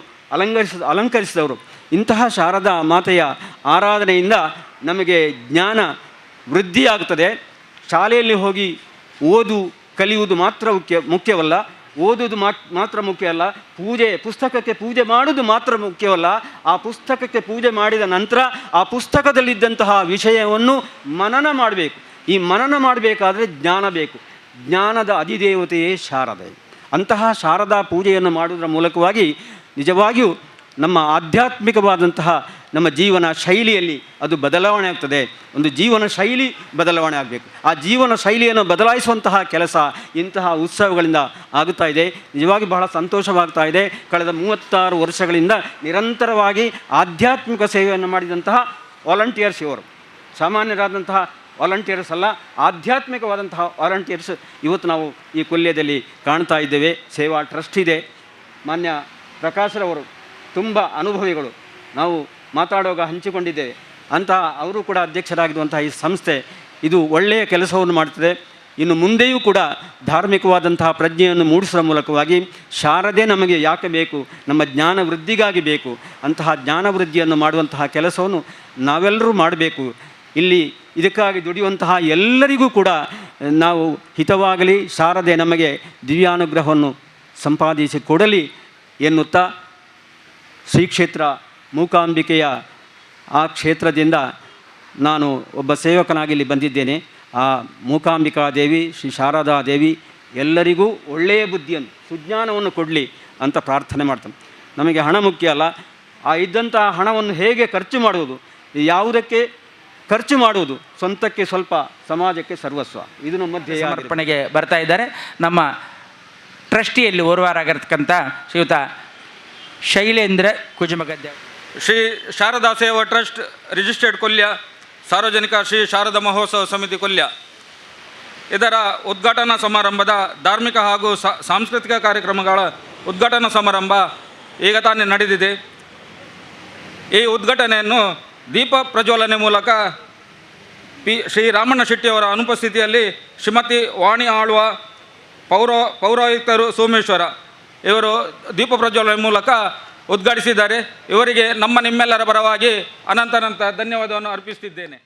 Speaker 9: ಅಲಂಕರಿಸಿದವರು. ಇಂತಹ ಶಾರದಾ ಮಾತೆಯ ಆರಾಧನೆಯಿಂದ ನಮಗೆ ಜ್ಞಾನ ವೃದ್ಧಿಯಾಗುತ್ತದೆ. ಶಾಲೆಯಲ್ಲಿ ಹೋಗಿ ಕಲಿಯುವುದು ಮಾತ್ರ ಮುಖ್ಯವಲ್ಲ, ಓದುವುದು ಮಾತ್ರ ಮುಖ್ಯ ಅಲ್ಲ, ಪುಸ್ತಕಕ್ಕೆ ಪೂಜೆ ಮಾಡುವುದು ಮಾತ್ರ ಮುಖ್ಯವಲ್ಲ. ಆ ಪುಸ್ತಕಕ್ಕೆ ಪೂಜೆ ಮಾಡಿದ ನಂತರ ಆ ಪುಸ್ತಕದಲ್ಲಿದ್ದಂತಹ ವಿಷಯವನ್ನು ಮನನ ಮಾಡಬೇಕು. ಈ ಮನನ ಮಾಡಬೇಕಾದ್ರೆ ಜ್ಞಾನ ಬೇಕು. ಜ್ಞಾನದ ಅಧಿದೇವತೆಯೇ ಶಾರದೆ. ಅಂತಹ ಶಾರದಾ ಪೂಜೆಯನ್ನು ಮಾಡುವುದರ ಮೂಲಕವಾಗಿ ನಿಜವಾಗಿಯೂ ನಮ್ಮ ಆಧ್ಯಾತ್ಮಿಕವಾದಂತಹ ನಮ್ಮ ಜೀವನ ಶೈಲಿಯಲ್ಲಿ ಅದು ಬದಲಾವಣೆ ಆಗ್ತದೆ. ಒಂದು ಜೀವನ ಶೈಲಿ ಬದಲಾವಣೆ ಆಗಬೇಕು. ಆ ಜೀವನ ಶೈಲಿಯನ್ನು ಬದಲಾಯಿಸುವಂತಹ ಕೆಲಸ ಇಂತಹ ಉತ್ಸವಗಳಿಂದ ಆಗುತ್ತಾ ಇದೆ. ನಿಜವಾಗಿ ಬಹಳ ಸಂತೋಷವಾಗ್ತಾ ಇದೆ. ಕಳೆದ 36 ವರ್ಷಗಳಿಂದ ನಿರಂತರವಾಗಿ ಆಧ್ಯಾತ್ಮಿಕ ಸೇವೆಯನ್ನು ಮಾಡಿದಂತಹ ವಾಲಂಟಿಯರ್ಸ್ ಇವರು, ಸಾಮಾನ್ಯರಾದಂತಹ ವಾಲಂಟಿಯರ್ಸ್ ಅಲ್ಲ, ಆಧ್ಯಾತ್ಮಿಕವಾದಂತಹ ವಾಲಂಟಿಯರ್ಸ್ ಇವತ್ತು ನಾವು ಈ ಕೊಲ್ಯದಲ್ಲಿ ಕಾಣ್ತಾ ಇದ್ದೇವೆ. ಸೇವಾ ಟ್ರಸ್ಟ್ ಇದೆ. ಮಾನ್ಯ ಪ್ರಕಾಶ್ರವರು ತುಂಬ ಅನುಭವಿಗಳು, ನಾವು ಮಾತಾಡುವಾಗ ಹಂಚಿಕೊಂಡಿದ್ದೇವೆ. ಅಂತಹ ಅವರು ಕೂಡ ಅಧ್ಯಕ್ಷರಾಗಿರುವಂತಹ ಈ ಸಂಸ್ಥೆ ಇದು ಒಳ್ಳೆಯ ಕೆಲಸವನ್ನು ಮಾಡ್ತದೆ. ಇನ್ನು ಮುಂದೆಯೂ ಕೂಡ ಧಾರ್ಮಿಕವಾದಂತಹ ಪ್ರಜ್ಞೆಯನ್ನು ಮೂಡಿಸುವ ಮೂಲಕವಾಗಿ ಶಾರದೆ ನಮಗೆ ಯಾಕೆ ಬೇಕು, ನಮ್ಮ ಜ್ಞಾನ ವೃದ್ಧಿಗಾಗಿ ಬೇಕು. ಅಂತಹ ಜ್ಞಾನ ವೃದ್ಧಿಯನ್ನು ಮಾಡುವಂತಹ ಕೆಲಸವನ್ನು ನಾವೆಲ್ಲರೂ ಮಾಡಬೇಕು. ಇಲ್ಲಿ ಇದಕ್ಕಾಗಿ ದುಡಿಯುವಂತಹ ಎಲ್ಲರಿಗೂ ಕೂಡ ನಾವು ಹಿತವಾಗಲಿ, ಶಾರದೆ ನಮಗೆ ದಿವ್ಯಾನುಗ್ರಹವನ್ನು ಸಂಪಾದಿಸಿ ಕೊಡಲಿ ಎನ್ನುತ್ತಾ ಶ್ರೀ ಕ್ಷೇತ್ರ ಮೂಕಾಂಬಿಕೆಯ ಆ ಕ್ಷೇತ್ರದಿಂದ ನಾನು ಒಬ್ಬ ಸೇವಕನಾಗಿ ಇಲ್ಲಿ ಬಂದಿದ್ದೇನೆ. ಆ ಮೂಕಾಂಬಿಕಾ ದೇವಿ, ಶ್ರೀ ಶಾರದಾ ದೇವಿ ಎಲ್ಲರಿಗೂ ಒಳ್ಳೆಯ ಬುದ್ಧಿಯನ್ನು, ಸುಜ್ಞಾನವನ್ನು ಕೊಡಲಿ ಅಂತ ಪ್ರಾರ್ಥನೆ ಮಾಡ್ತಾನೆ. ನಮಗೆ ಹಣ ಮುಖ್ಯ ಅಲ್ಲ, ಆ ಇದ್ದಂತಹ ಹಣವನ್ನು ಹೇಗೆ ಖರ್ಚು ಮಾಡುವುದು, ಯಾವುದಕ್ಕೆ ಖರ್ಚು ಮಾಡುವುದು, ಸ್ವಂತಕ್ಕೆ ಸ್ವಲ್ಪ, ಸಮಾಜಕ್ಕೆ ಸರ್ವಸ್ವ, ಇದು ನಮ್ಮ ಧ್ಯೇಯ.
Speaker 2: ಸಮರ್ಪಣೆಗೆ ಬರ್ತಾ ಇದ್ದಾರೆ. ನಮ್ಮ ಟ್ರಸ್ಟಿಯಲ್ಲಿ ಓರ್ವರಾಗಿರ್ತಕ್ಕಂಥ ಶ್ರೀಯುತ ಶೈಲೇಂದ್ರ ಕುಜಮಗದ್ದೆ.
Speaker 10: ಶ್ರೀ ಶಾರದಾ ಸೇವಾ ಟ್ರಸ್ಟ್ ರಿಜಿಸ್ಟರ್ಡ್ ಕೊಲ್ಯ, ಸಾರ್ವಜನಿಕ ಶ್ರೀ ಶಾರದಾ ಮಹೋತ್ಸವ ಸಮಿತಿ ಕೊಲ್ಯ, ಇದರ ಉದ್ಘಾಟನಾ ಸಮಾರಂಭದ ಧಾರ್ಮಿಕ ಹಾಗೂ ಸಾಂಸ್ಕೃತಿಕ ಕಾರ್ಯಕ್ರಮಗಳ ಉದ್ಘಾಟನಾ ಸಮಾರಂಭ ಈಗ ತಾನೇ ನಡೆದಿದೆ. ಈ ಉದ್ಘಾಟನೆಯನ್ನು ದೀಪ ಪ್ರಜ್ವಲನೆ ಮೂಲಕ ಶ್ರೀ ರಾಮಣ್ಣ ಶೆಟ್ಟಿಯವರ ಅನುಪಸ್ಥಿತಿಯಲ್ಲಿ ಶ್ರೀಮತಿ ವಾಣಿ ಆಳ್ವ, ಪೌರಾಯುಕ್ತರು ಸೋಮೇಶ್ವರ ಇವರು ದೀಪ ಪ್ರಜ್ವಲನೆ ಮೂಲಕ ಉದ್ಘಾಟಿಸಿದ್ದಾರೆ. ಇವರಿಗೆ ನಿಮ್ಮೆಲ್ಲರ ಪರವಾಗಿ ಅನಂತ ಧನ್ಯವಾದವನ್ನು ಅರ್ಪಿಸುತ್ತಿದ್ದೇನೆ.